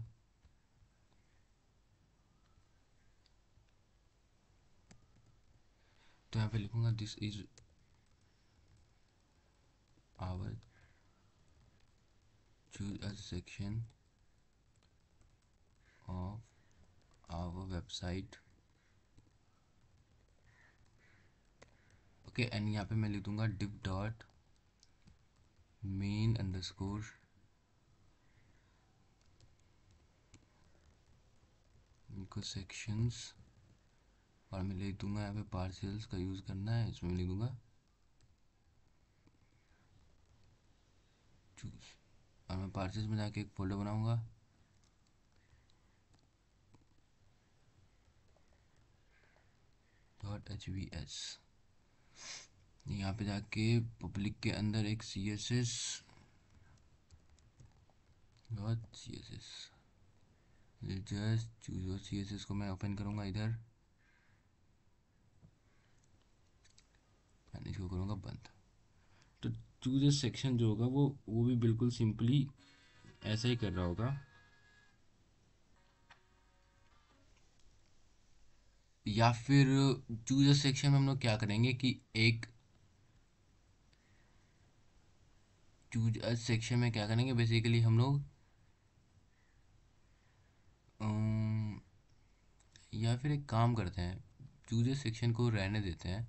तो यहाँ पे लिखूँगा this is our choose a section of our website. Okay and यहाँ पे मैं लिख दूँगा div डॉट मेन अंडरस्कोर इनको सेक्शंस। और मैं लिख दूंगा यहाँ पे पार्सल्स का यूज़ करना है, इसमें लिख दूंगा चूज। और मैं पार्सल्स में जाके एक फोल्डर बनाऊंगा .hvs। यहाँ पे जाके पब्लिक के अंदर एक css .css just choose css को मैं ओपन करूँगा इधर एंड इसको करूँगा बंद। तो चूज सेक्शन जो होगा वो भी बिल्कुल सिंपली ऐसा ही कर रहा होगा। या फिर चूज सेक्शन में हम लोग क्या करेंगे कि एक चूज सेक्शन में क्या करेंगे बेसिकली हम लोग या फिर एक काम करते हैं, चूज सेक्शन को रहने देते हैं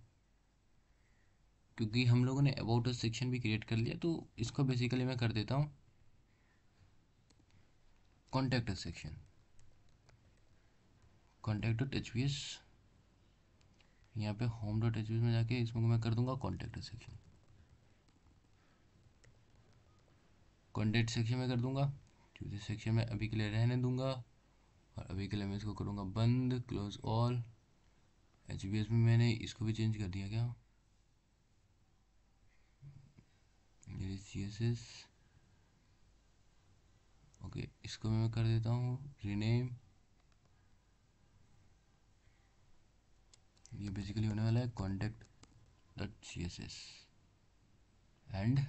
क्योंकि हम लोगों ने अबाउट अस सेक्शन भी क्रिएट कर लिया, तो इसको बेसिकली मैं कर देता हूँ contact us section, contact dot H V S. यहाँ पे home dot H V S में जाके इसमें मैं कर दूंगा contact us section, contact section में कर दूंगा। क्योंकि सेक्शन में अभी के लिए रहने दूंगा, और अभी के लिए मैं इसको करूँगा बंद, close all. H V S में मैंने इसको भी चेंज कर दिया क्या, ये सी एस एस। ओके, इसको मैं कर देता हूँ रीनेम। ये बेसिकली होने वाला है contact dot C S S, and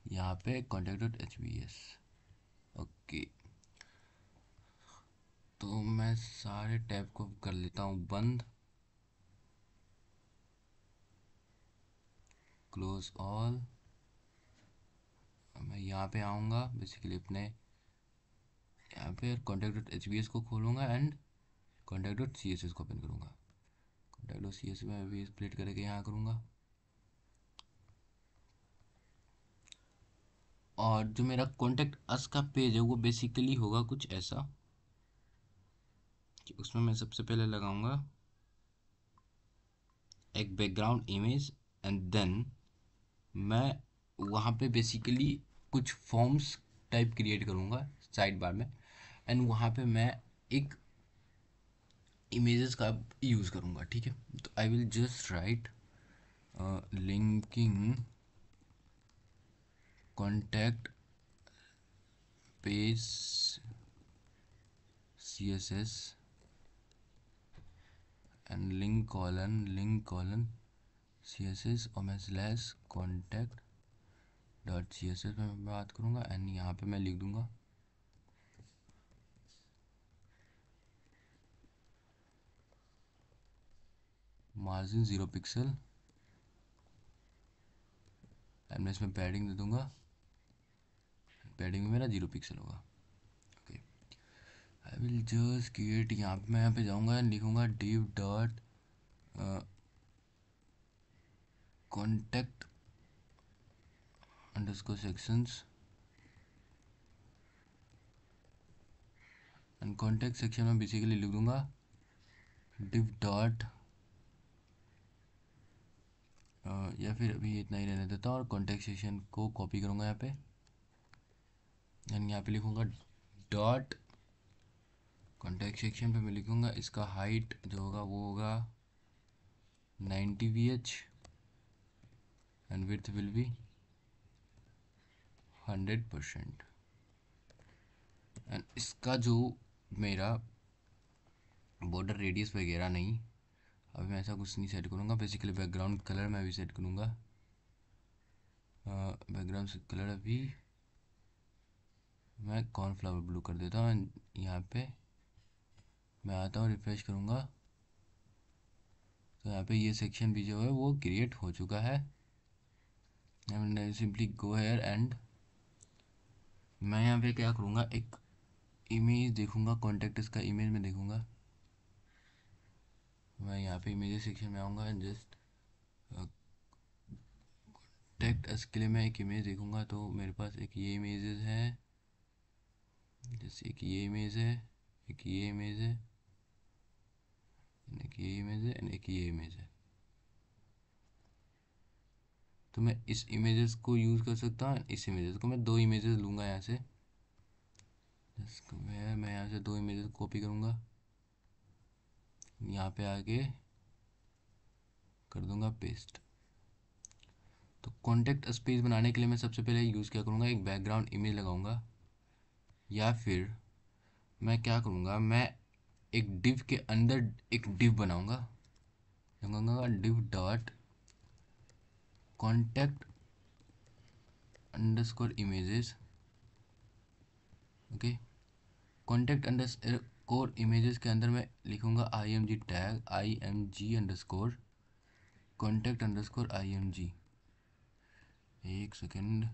यहाँ पे contact dot H V S. Okay, तो मैं सारे टैब को कर लेता हूँ बंद, क्लोज ऑल। मैं यहाँ पे आऊँगा बेसिकली अपने यहाँ पे contact dot H V S को खोलूँगा and contact dot C S S को ओपन करूँगा। Contact dot C S S में अभी स्प्लिट करके यहाँ करूँगा, और जो मेरा कॉन्टैक्ट अस का पेज है वो बेसिकली होगा कुछ ऐसा कि उसमें मैं सबसे पहले लगाऊंगा एक बैकग्राउंड इमेज, एंड देन मैं वहाँ पे बेसिकली कुछ फॉर्म्स टाइप क्रिएट करूँगा साइड बार में, एंड वहाँ पे मैं एक इमेजेस का यूज़ करूँगा। ठीक है, तो I will just write linking contact page C S S and link colon C S S, और मैं slash contact dot C S S में मैं बात करूँगा, एंड यहाँ पे मैं लिख दूँगा मार्जिन 0 पिक्सल, एंड मैं इसमें पैडिंग दे दूँगा, पैडिंग में मेरा 0 पिक्सल होगा। Okay, I will just create, यहाँ पे मैं यहाँ पे जाऊँगा एंड लिखूँगा div dot contact underscore sections, and contact section में बेसिकली लिख दूँगा div डॉट या फिर अभी इतना ही रहने देता हूँ, और कॉन्टैक्ट सेक्शन को कॉपी करूँगा यहाँ पे, एंड यहाँ पे लिखूँगा डॉट कॉन्टैक्ट सेक्शन पे मैं लिखूँगा इसका हाइट जो होगा वो होगा 90 VH, and width will be 100%, and इसका जो मेरा बॉर्डर रेडियस वगैरह नहीं, अभी मैं ऐसा कुछ नहीं सेट करूँगा। बेसिकली बैकग्राउंड कलर मैं अभी सेट करूँगा, बैकग्राउंड कलर अभी मैं कॉर्नफ्लावर ब्लू कर देता हूँ। यहाँ पे मैं आता हूँ, रिफ्रेश करूँगा, तो यहाँ पे ये सेक्शन भी जो है वो क्रिएट हो चुका है। And simply go here, and मैं यहाँ पे क्या करूँगा, एक इमेज देखूँगा, कॉन्टैक्ट इसका इमेज में देखूँगा। मैं यहाँ पे इमेज सेक्शन में आऊँगा एंड जस्ट कॉन्टैक्ट अस के लिए मैं एक इमेज देखूँगा, तो मेरे पास एक ये इमेजेस है, जैसे एक ये इमेज है, एक ये इमेज है, एक ये इमेज है, एंड एक ये इमेज है। तो मैं इस इमेजेस को यूज़ कर सकता हूँ, इस इमेजेस को मैं दो इमेजेस लूँगा यहाँ से, मैं यहाँ से दो इमेजेस कॉपी करूँगा, यहाँ पे आके कर दूँगा पेस्ट। तो कॉन्टैक्ट स्पेस बनाने के लिए मैं सबसे पहले यूज़ क्या करूँगा, एक बैकग्राउंड इमेज लगाऊंगा, या फिर मैं क्या करूँगा, मैं एक डिव के अंदर एक डिव बनाऊँगा, लगाऊंगा div dot contact underscore images. Okay, contact underscore images के अंदर मैं लिखूँगा IMG tag, IMG underscore contact underscore IMG, एक सेकेंड,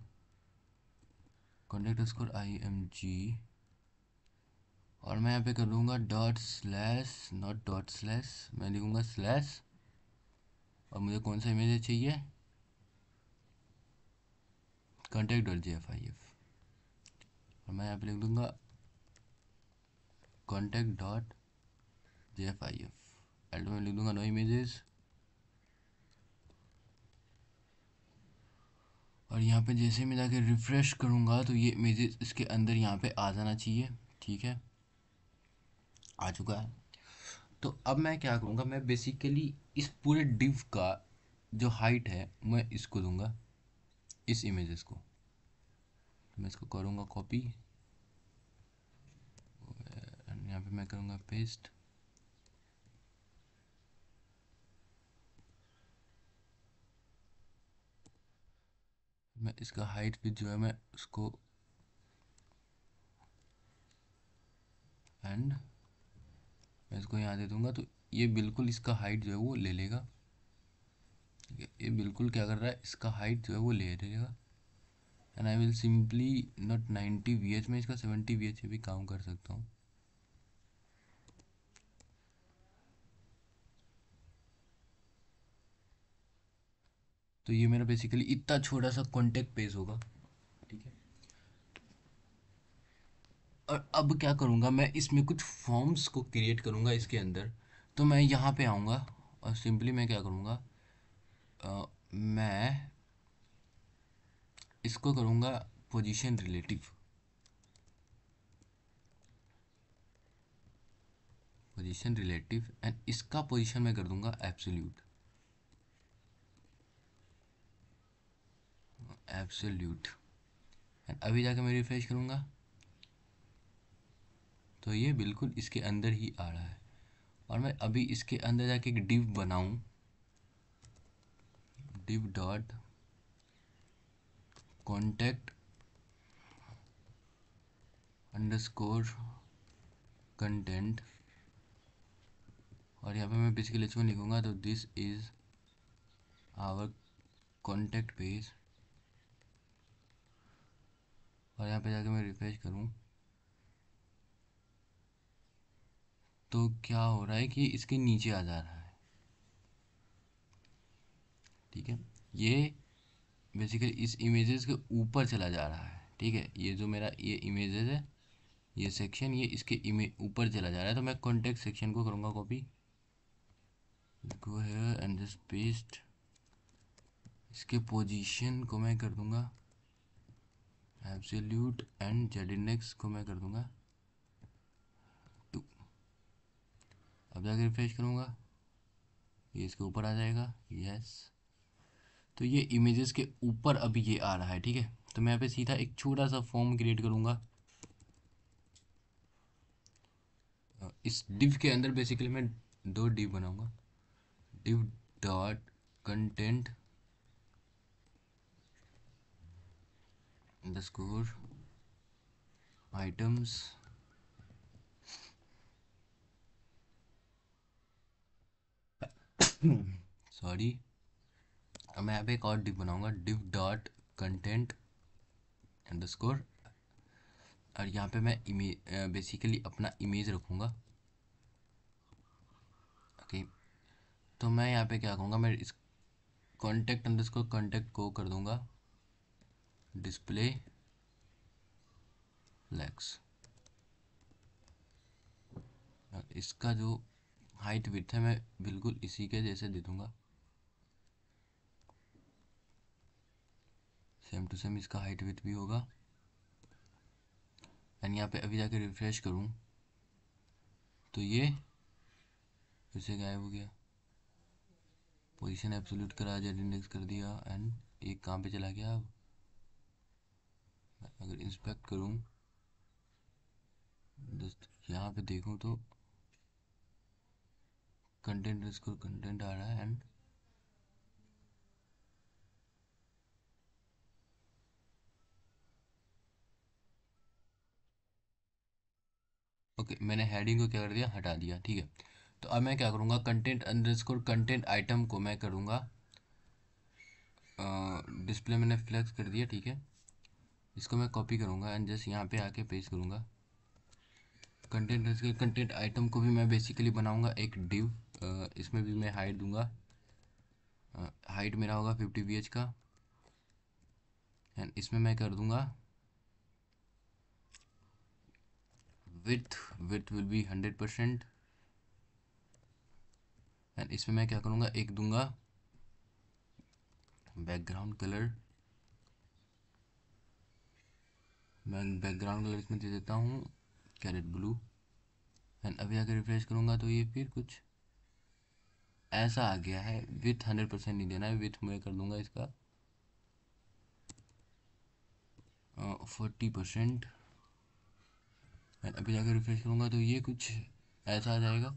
कॉन्टैक्ट अंडरस्कोर IMG, और मैं यहाँ पे कर दूँगा dot slash, not dot slash, मैं लिखूँगा स्लैश और मुझे कौन सा इमेज चाहिए, contact.jfif, और मैं यहाँ पे लिख दूंगा contact.jfif, एल्ड में लिख दूंगा नो इमेजेस, और यहाँ पे जैसे मैं जाके रिफ़्रेश करूँगा तो ये इमेजेस इसके अंदर यहाँ पे आ जाना चाहिए। ठीक है, आ चुका है। तो अब मैं क्या करूँगा, मैं बेसिकली इस पूरे डिव का जो हाइट है मैं इसको दूंगा, इस इमेजेस को। मैं इसको करूँगा कॉपी, यहाँ पे मैं करूँगा पेस्ट, मैं इसका हाइट भी जो है मैं उसको, एंड मैं इसको यहाँ दे दूँगा, तो ये बिल्कुल इसका हाइट जो है वो ले लेगा। ठीक है, ये बिल्कुल क्या कर रहा है, इसका हाइट जो है वो ले लेगा। And I will simply not 90 VH में इसका 70 VH भी काम कर सकता हूँ। तो ये मेरा बेसिकली इतना छोटा सा कॉन्टेक्ट पेज होगा। ठीक है, और अब क्या करूँगा, मैं इसमें कुछ फॉर्म्स को क्रिएट करूँगा इसके अंदर। तो मैं यहाँ पे आऊँगा और सिंपली मैं क्या करूँगा, मैं इसको करूँगा position relative, position relative, and इसका पोजीशन मैं कर दूँगा एब्सोल्यूट, एब्सोल्यूट। एंड अभी जाके मैं रिफ्रेश करूँगा तो ये बिल्कुल इसके अंदर ही आ रहा है। और मैं अभी इसके अंदर जाके एक डिव बनाऊँ, div dot contact underscore content, और यहाँ पे मैं बेसिकली इसमें लिखूँगा तो this is our contact page, और यहाँ पे जाके मैं रिफ्रेश करूँ तो क्या हो रहा है कि इसके नीचे आ जा रहा है। ठीक है, ये बेसिकली इस इमेजेस के ऊपर चला जा रहा है। ठीक है, ये जो मेरा ये इमेजेस है, ये सेक्शन ये इसके ऊपर चला जा रहा है। तो मैं कॉन्टेक्ट सेक्शन को करूँगा copy, go here and just paste, इसके पोजीशन को मैं कर दूंगा एब्सोल्यूट, एंड जेड इंडेक्स को मैं कर दूंगा 2। अब जाकर रिफ्रेश करूँगा, ये इसके ऊपर आ जाएगा, यस। तो ये इमेजेस के ऊपर अभी ये आ रहा है। ठीक है, तो मैं यहाँ पे सीधा एक छोटा सा फॉर्म क्रिएट करूँगा। इस डिव के अंदर बेसिकली मैं 2 डिव बनाऊंगा, div dot content underscore items, sorry. अब मैं यहाँ पे एक और डिव बनाऊंगा, डिव डॉट कंटेंट अंडरस्कोर, और यहाँ पे मैं इमेज बेसिकली अपना इमेज रखूँगा। ओके, तो मैं यहाँ पे क्या कहूँगा, मैं इस कॉन्टेक्ट अंडरस्कोर कॉन्टेक्ट को कर दूँगा डिस्प्ले फ्लैक्स, इसका जो हाइट विड्थ है मैं बिल्कुल इसी के जैसे दे दूँगा, सेम टू सेम इसका हाइट विड्थ भी होगा। एंड यहाँ पे अभी जाके रिफ्रेश करूँ तो ये फिर से गायब हो गया, पोजीशन एब्सोल्यूट करा, जेड इंडेक्स कर दिया, एंड एक कहाँ पे चला गया। अब अगर इंस्पेक्ट करूँ, जस्ट यहाँ पे देखूँ तो कंटेंट इसको कंटेंट आ रहा है, एंड ओके, मैंने हेडिंग को क्या कर दिया, हटा दिया। ठीक है, तो अब मैं क्या करूँगा, कंटेंट अंडरस्कोर कंटेंट आइटम को मैं करूँगा डिस्प्ले, मैंने फ्लैक्स कर दिया। ठीक है, इसको मैं कॉपी करूँगा एंड जस्ट यहाँ पे आके पेस्ट करूँगा। कंटेंट आइटम को भी मैं बेसिकली बनाऊँगा एक डिव, इसमें भी मैं हाइट दूंगा हाइट मेरा होगा 50 VH का, एंड इसमें मैं कर दूंगा with with will be 100%, and इसमें मैं क्या करूँगा, एक दूंगा बैकग्राउंड कलर, मैं बैकग्राउंड कलर इसमें दे देता हूँ कैरेट ब्लू, एंड अभी अगर रिफ्रेश करूँगा तो ये फिर कुछ ऐसा आ गया है। विथ 100% नहीं देना है, विथ मैं कर दूंगा इसका 40%, एंड अभी जाकर रिफ्रेश करूँगा तो ये कुछ ऐसा आ जाएगा।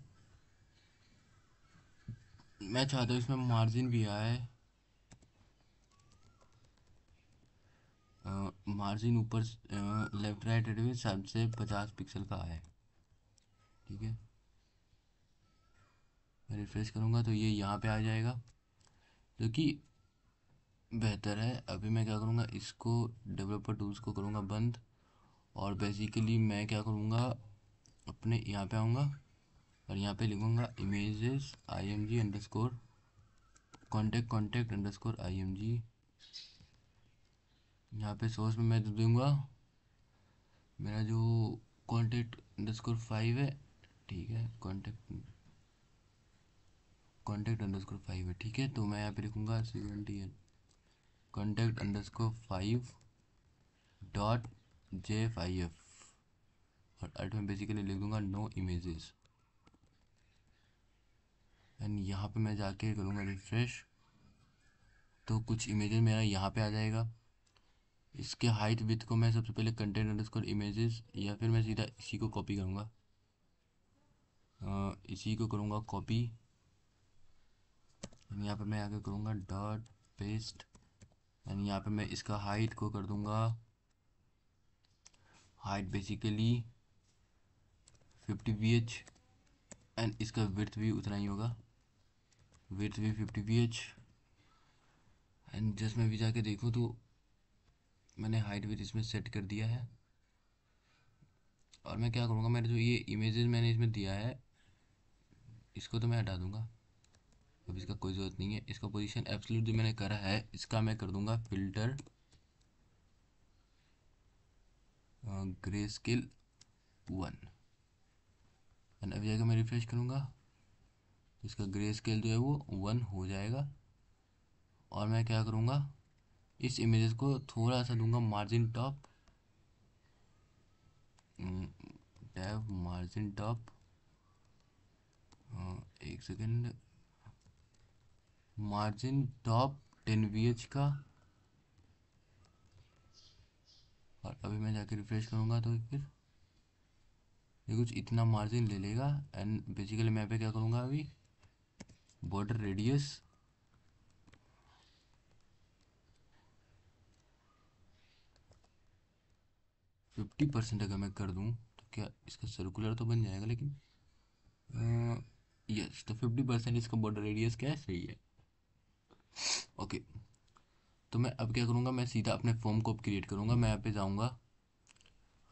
मैं चाहता हूँ इसमें मार्जिन भी आए, मार्जिन ऊपर लेफ्ट राइट एडवे साइड से 50 पिक्सल का आए, ठीक है। मैं रिफ्रेश करूँगा तो ये यहाँ पे आ जाएगा, जो कि बेहतर है। अभी मैं क्या करूँगा, इसको डेवलपर टूल्स को करूँगा बंद, और बेसिकली मैं क्या करूँगा, अपने यहाँ पे आऊँगा और यहाँ पे लिखूँगा images img underscore contact underscore img। यहाँ पे सोर्स में मैं दे दूँगा मेरा जो कॉन्टेक्ट अंडरस्कोर 5 है, ठीक है, कॉन्टेक्ट अंडरस्कोर 5 है, ठीक है। तो मैं यहाँ पे लिखूँगा 70 कॉन्टेक्ट अंडरस्कोर 5 डॉट JFIF, और अल्ट में बेसिकली लिख दूंगा नो इमेजेस, एंड यहाँ पे मैं जाके करूँगा रिफ्रेश तो कुछ इमेजेस मेरा यहाँ पे आ जाएगा। इसके हाइट विथ को मैं सबसे पहले कंटेंट अंडरस्कोर इमेजेस, या फिर मैं सीधा इसी को कॉपी करूँगा, इसी को करूँगा कॉपी, यहाँ पे मैं आगे करूँगा डॉट पेस्ट, एंड यहाँ पे मैं इसका हाइट को कर दूँगा, हाइट बेसिकली 50 VH, एंड इसका विड्थ भी उतना ही होगा, विड्थ भी 50 VH, एंड जस्ट मैं भी जाके देखूँ तो मैंने हाइट विड्थ इसमें सेट कर दिया है। और मैं क्या करूँगा, मेरे जो ये इमेजेस मैंने इसमें दिया है इसको तो मैं हटा दूँगा, अब इसका कोई ज़रूरत नहीं है। इसका पोजीशन एब्सोल्यूट जो मैंने करा है इसका मैं कर दूँगा फिल्टर ग्रे स्केल 1, एंड अभी जाकर मैं रिफ्रेश करूँगा तो इसका ग्रे स्केल जो है वो 1 हो जाएगा। और मैं क्या करूँगा, इस इमेजेस को थोड़ा सा दूंगा margin top, tab margin top, एक सेकेंड, मार्जिन टॉप 10 VH का, और अभी मैं जाके रिफ्रेश करूँगा तो फिर ये कुछ इतना मार्जिन ले लेगा। एंड बेसिकली मैं पे क्या करूँगा, अभी बॉर्डर रेडियस 50% अगर मैं कर दूँ तो क्या इसका सर्कुलर तो बन जाएगा, लेकिन यस, तो 50% इसका बॉर्डर रेडियस क्या है, सही है, ओके। तो मैं अब क्या करूँगा, मैं सीधा अपने फॉर्म को क्रिएट करूँगा। मैं यहाँ पे जाऊँगा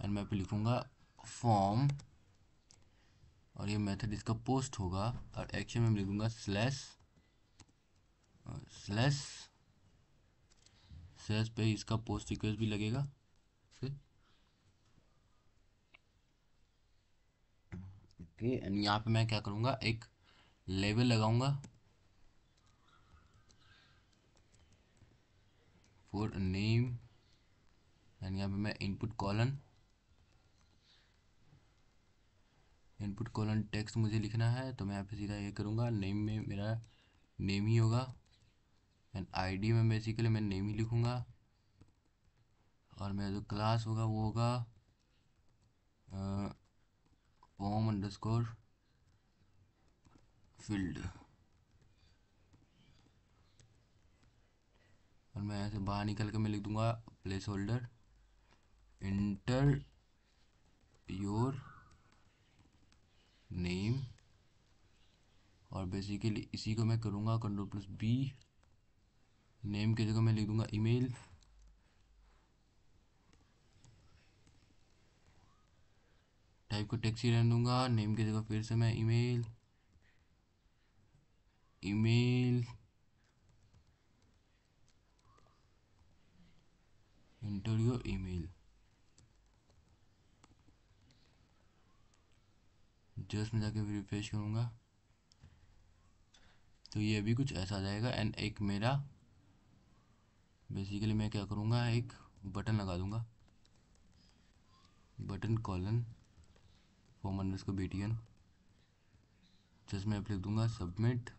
एंड मैं पे लिखूँगा फॉर्म, और ये मेथड इसका पोस्ट होगा, और एक्शन में लिखूँगा स्लैश स्लैश स्लैश पे इसका पोस्ट रिक्वेस्ट भी लगेगा फिर, ओके। एंड यहाँ पे मैं क्या करूँगा, एक लेबल लगाऊंगा फॉर नेम, एंड यहाँ पे मैं इनपुट कॉलन टेक्स्ट मुझे लिखना है, तो मैं यहाँ पे सीधा ये करूँगा, नेम में मेरा नेम ही होगा, एंड आईडी में बेसिकली मैं नेम ही लिखूँगा, और मेरा जो क्लास होगा वो होगा फॉर्म अंडरस्कोर फील्ड, और मैं यहाँ से बाहर निकल के मैं लिख दूँगा place holder inter your name, और बेसिकली इसी को मैं करूँगा Ctrl+B, नेम की जगह मैं लिख दूँगा ईमेल, टाइप को टेक्स्ट ही रहने दूँगा, नेम की जगह फिर से मैं email email inter your email, just में जाके रिफ्रेश करूँगा तो ये अभी कुछ ऐसा आ जाएगा। एंड एक मेरा बेसिकली मैं क्या करूँगा, एक बटन लगा दूँगा, button colon form underscore BTN, just मैं लिख दूँगा सबमिट,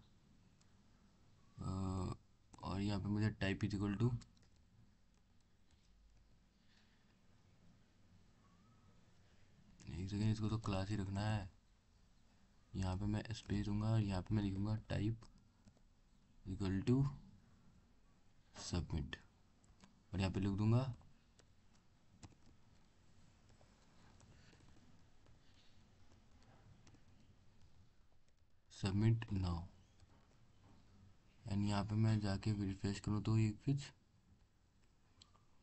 और यहाँ पे मुझे टाइप इज इक्वल टू एक सेकेंड, इसको तो क्लास ही रखना है। यहाँ पे मैं स्पेस दूंगा और यहाँ पे मैं लिखूंगा टाइप इक्वल टू सबमिट, और यहाँ पे लिख दूंगा सबमिट नाउ। एंड यहाँ पे मैं जाके रिफ्रेश करूँ तो ये कुछ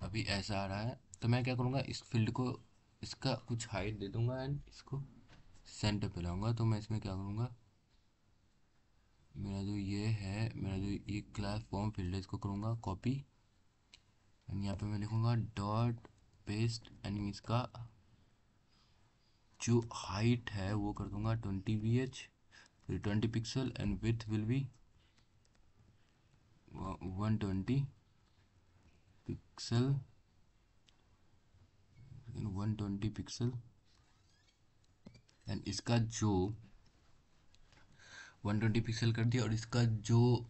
अभी ऐसा आ रहा है। तो मैं क्या करूँगा, इस फील्ड को इसका कुछ हाइट दे दूंगा एंड इसको सेंटर पे लाऊंगा। तो मैं इसमें क्या करूँगा, मेरा जो ये है, मेरा जो ये क्लास फॉर्म फील्ड है, इसको करूँगा कॉपी, एंड यहाँ पे मैं लिखूँगा डॉट पेस्ट, एंड इसका जो हाइट है वो कर दूंगा 20 VH, फिर 20 pixel, and with will be 120 pixel, 120 pixel. And इसका जो 120 पिक्सल कर दिया, और इसका जो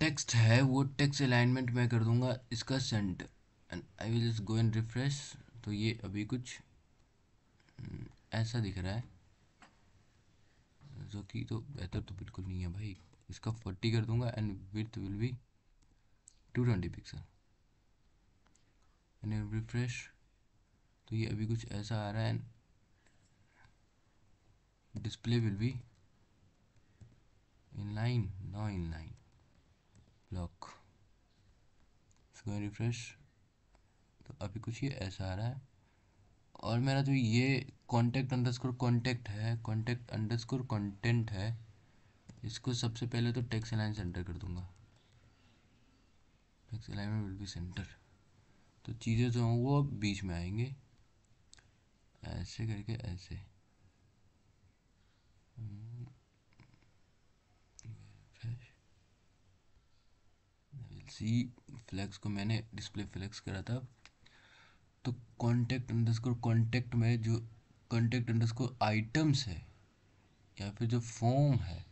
टेक्स्ट है वो टेक्स्ट अलाइनमेंट में कर दूंगा इसका centre, and I will just go and refresh. तो ये अभी कुछ ऐसा दिख रहा है, जो कि तो बेहतर तो बिल्कुल नहीं है भाई। इसका 40 कर दूंगा and with will be 220 pixel, and refresh. तो ये अभी कुछ ऐसा आ रहा है, and display will B inline, now inline block. इसको रिफ्रेश, तो अभी कुछ ये ऐसा आ रहा है। और मेरा जो ये कॉन्टेक्ट अंडरस्कोर कॉन्टेक्ट है, कॉन्टेक्ट अंडरस्कोर कंटेंट है, इसको सबसे पहले तो टेक्स्ट अलाइन सेंटर कर दूंगा, text alignment will be centre. तो चीज़ें जो हों वो बीच में आएंगे, ऐसे करके ऐसे। सी फ्लैक्स को मैंने डिस्प्ले फ्लैक्स करा था। तो कॉन्टेक्ट अंडरस्कोर कॉन्टेक्ट में जो कॉन्टेक्ट अंडरस्कोर आइटम्स है या फिर जो फॉर्म है,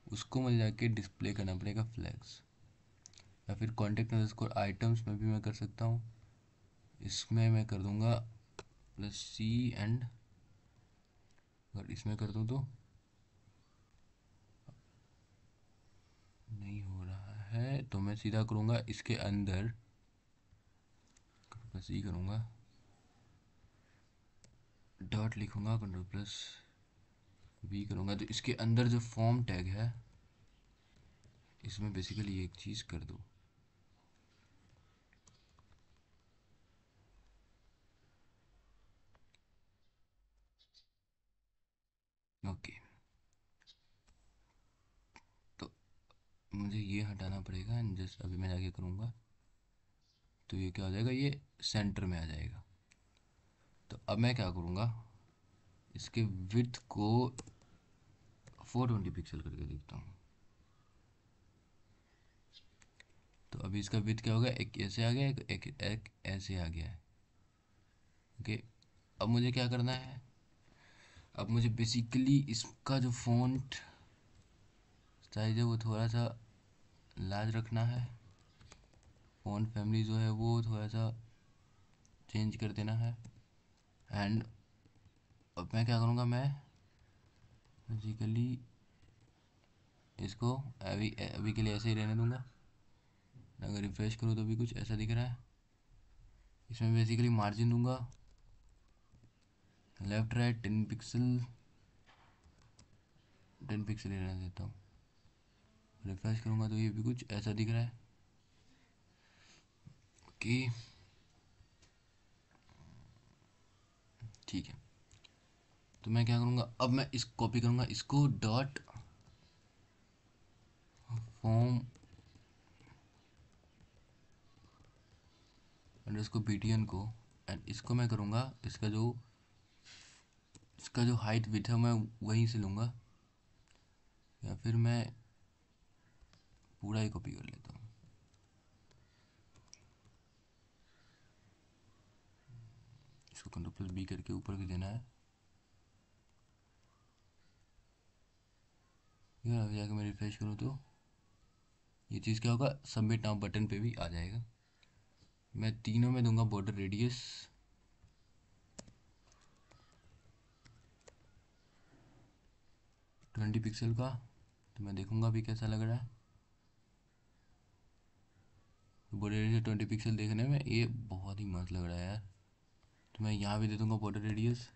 उसको मुझे जाके डिस्प्ले करना पड़ेगा फ्लैग्स, या फिर कॉन्टेक्ट अंडरस्कोर आइटम्स में भी मैं कर सकता हूँ। इसमें मैं कर दूंगा +C, एंड अगर इसमें कर दूँ तो नहीं हो रहा है, तो मैं सीधा करूँगा इसके अंदर +C करूँगा, डॉट लिखूँगा, Ctrl+V करूँगा, तो इसके अंदर जो फॉर्म टैग है इसमें बेसिकली एक चीज़ कर दूँ। ओके, तो मुझे ये हटाना पड़ेगा, एंड जस्ट अभी मैं जाके करूँगा तो ये क्या हो जाएगा, ये सेंटर में आ जाएगा। तो अब मैं क्या करूँगा, इसके विड्थ को 420 पिक्सल करके देखता हूँ। तो अभी इसका विड्थ क्या होगा, एक ऐसे आ गया, एक ऐसे आ गया है। ओके, अब मुझे क्या करना है, अब मुझे बेसिकली इसका जो फ़ॉन्ट साइज है वो थोड़ा सा लार्ज रखना है, फ़ॉन्ट फैमिली जो है वो थोड़ा सा चेंज कर देना है। एंड अब मैं क्या करूँगा, मैं बेसिकली इसको अभी अभी के लिए ऐसे ही रहने दूँगा। अगर रिफ्रेश करूँ तो भी कुछ ऐसा दिख रहा है। इसमें बेसिकली मार्जिन दूंगा लेफ्ट राइट 10 पिक्सल, 10 पिक्सल ही रहने देता हूँ। रिफ्रेश करूँगा तो ये भी कुछ ऐसा दिख रहा है कि ठीक है। तो मैं क्या करूँगा, अब मैं इस कॉपी करूँगा, इसको डॉट फॉर्म अंडरस्कोर btn को, एंड इसको मैं करूँगा इसका जो हाइट विथ है मैं वहीं से लूँगा, या फिर मैं पूरा ही कॉपी कर लेता हूँ। इसको Ctrl+B करके ऊपर भी देना है। यार अभी जाकर मैं रिफ्रेश करूँ तो ये चीज़ क्या होगा, सबमिट नाउ बटन पे भी आ जाएगा। मैं तीनों में दूंगा बॉर्डर रेडियस 20 पिक्सल का, तो मैं देखूंगा अभी कैसा लग रहा है। बॉर्डर रेडियस 20 पिक्सल देखने में ये बहुत ही मस्त लग रहा है यार। तो मैं यहाँ भी दे दूंगा बॉर्डर रेडियस,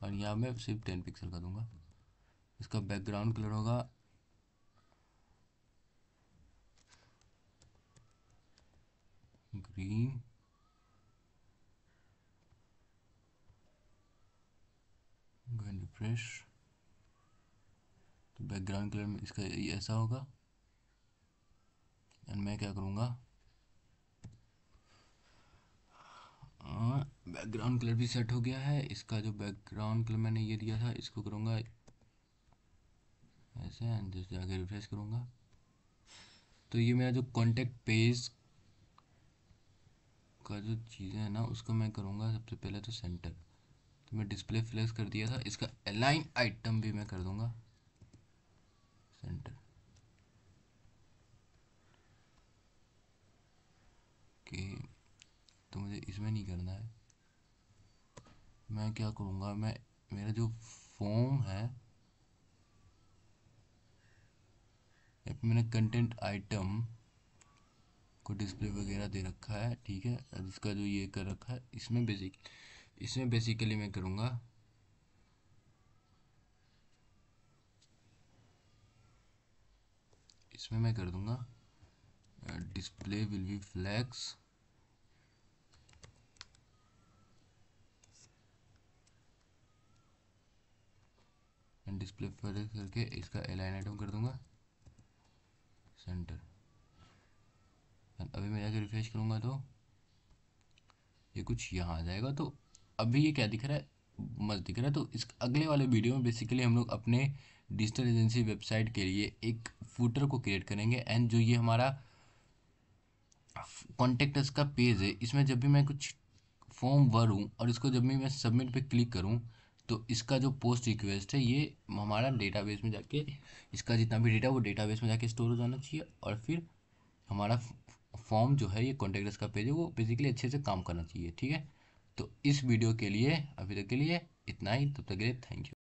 और यहाँ मैं सिर्फ 10 पिक्सल का दूंगा। इसका बैकग्राउंड कलर होगा ग्रीन, रिफ्रेश, तो बैकग्राउंड कलर में इसका ये ऐसा होगा। एंड मैं क्या करूँगा, बैकग्राउंड कलर भी सेट हो गया है। इसका जो बैकग्राउंड कलर मैंने ये दिया था इसको करूँगा ऐसे, एंड जस्ट जाके रिफ्रेश करूँगा तो ये मेरा जो कॉन्टेक्ट पेज का जो चीज़ें है ना उसको मैं करूँगा सबसे पहले तो सेंटर। तो मैं डिस्प्ले फ्लेक्स कर दिया था, इसका अलाइन आइटम भी मैं कर दूँगा सेंटर। ओके, तो मुझे इसमें नहीं करना है। मैं क्या करूँगा, मैं मेरा जो फॉर्म है मैंने कंटेंट आइटम को डिस्प्ले वगैरह दे रखा है, ठीक है। इसका जो ये कर रखा है इसमें बेसिकली मैं करूँगा इसमें मैं कर दूँगा display will be flex and display flex करके इसका अलाइन आइटम कर दूँगा सेंटर। अभी मैं जाकर रिफ्रेश करूँगा तो ये कुछ यहाँ आ जाएगा। तो अभी ये क्या दिख रहा है, मस्त दिख रहा है। तो इस अगले वाले वीडियो में बेसिकली हम लोग अपने डिजिटल एजेंसी वेबसाइट के लिए एक फूटर को क्रिएट करेंगे, एंड जो ये हमारा कॉन्टेक्ट अस का पेज है इसमें जब भी मैं कुछ फॉर्म भरूँ और इसको जब भी मैं सबमिट पे क्लिक करूँ तो इसका जो पोस्ट रिक्वेस्ट है ये हमारा डेटाबेस में जाके इसका जितना भी डेटा वो डेटाबेस में जाके स्टोर हो जाना चाहिए, और फिर हमारा फॉर्म जो है ये कॉन्टेक्ट अस का पेज है वो बेसिकली अच्छे से काम करना चाहिए, ठीक है। तो इस वीडियो के लिए अभी तक के लिए इतना ही, तब तक के लिए थैंक यू।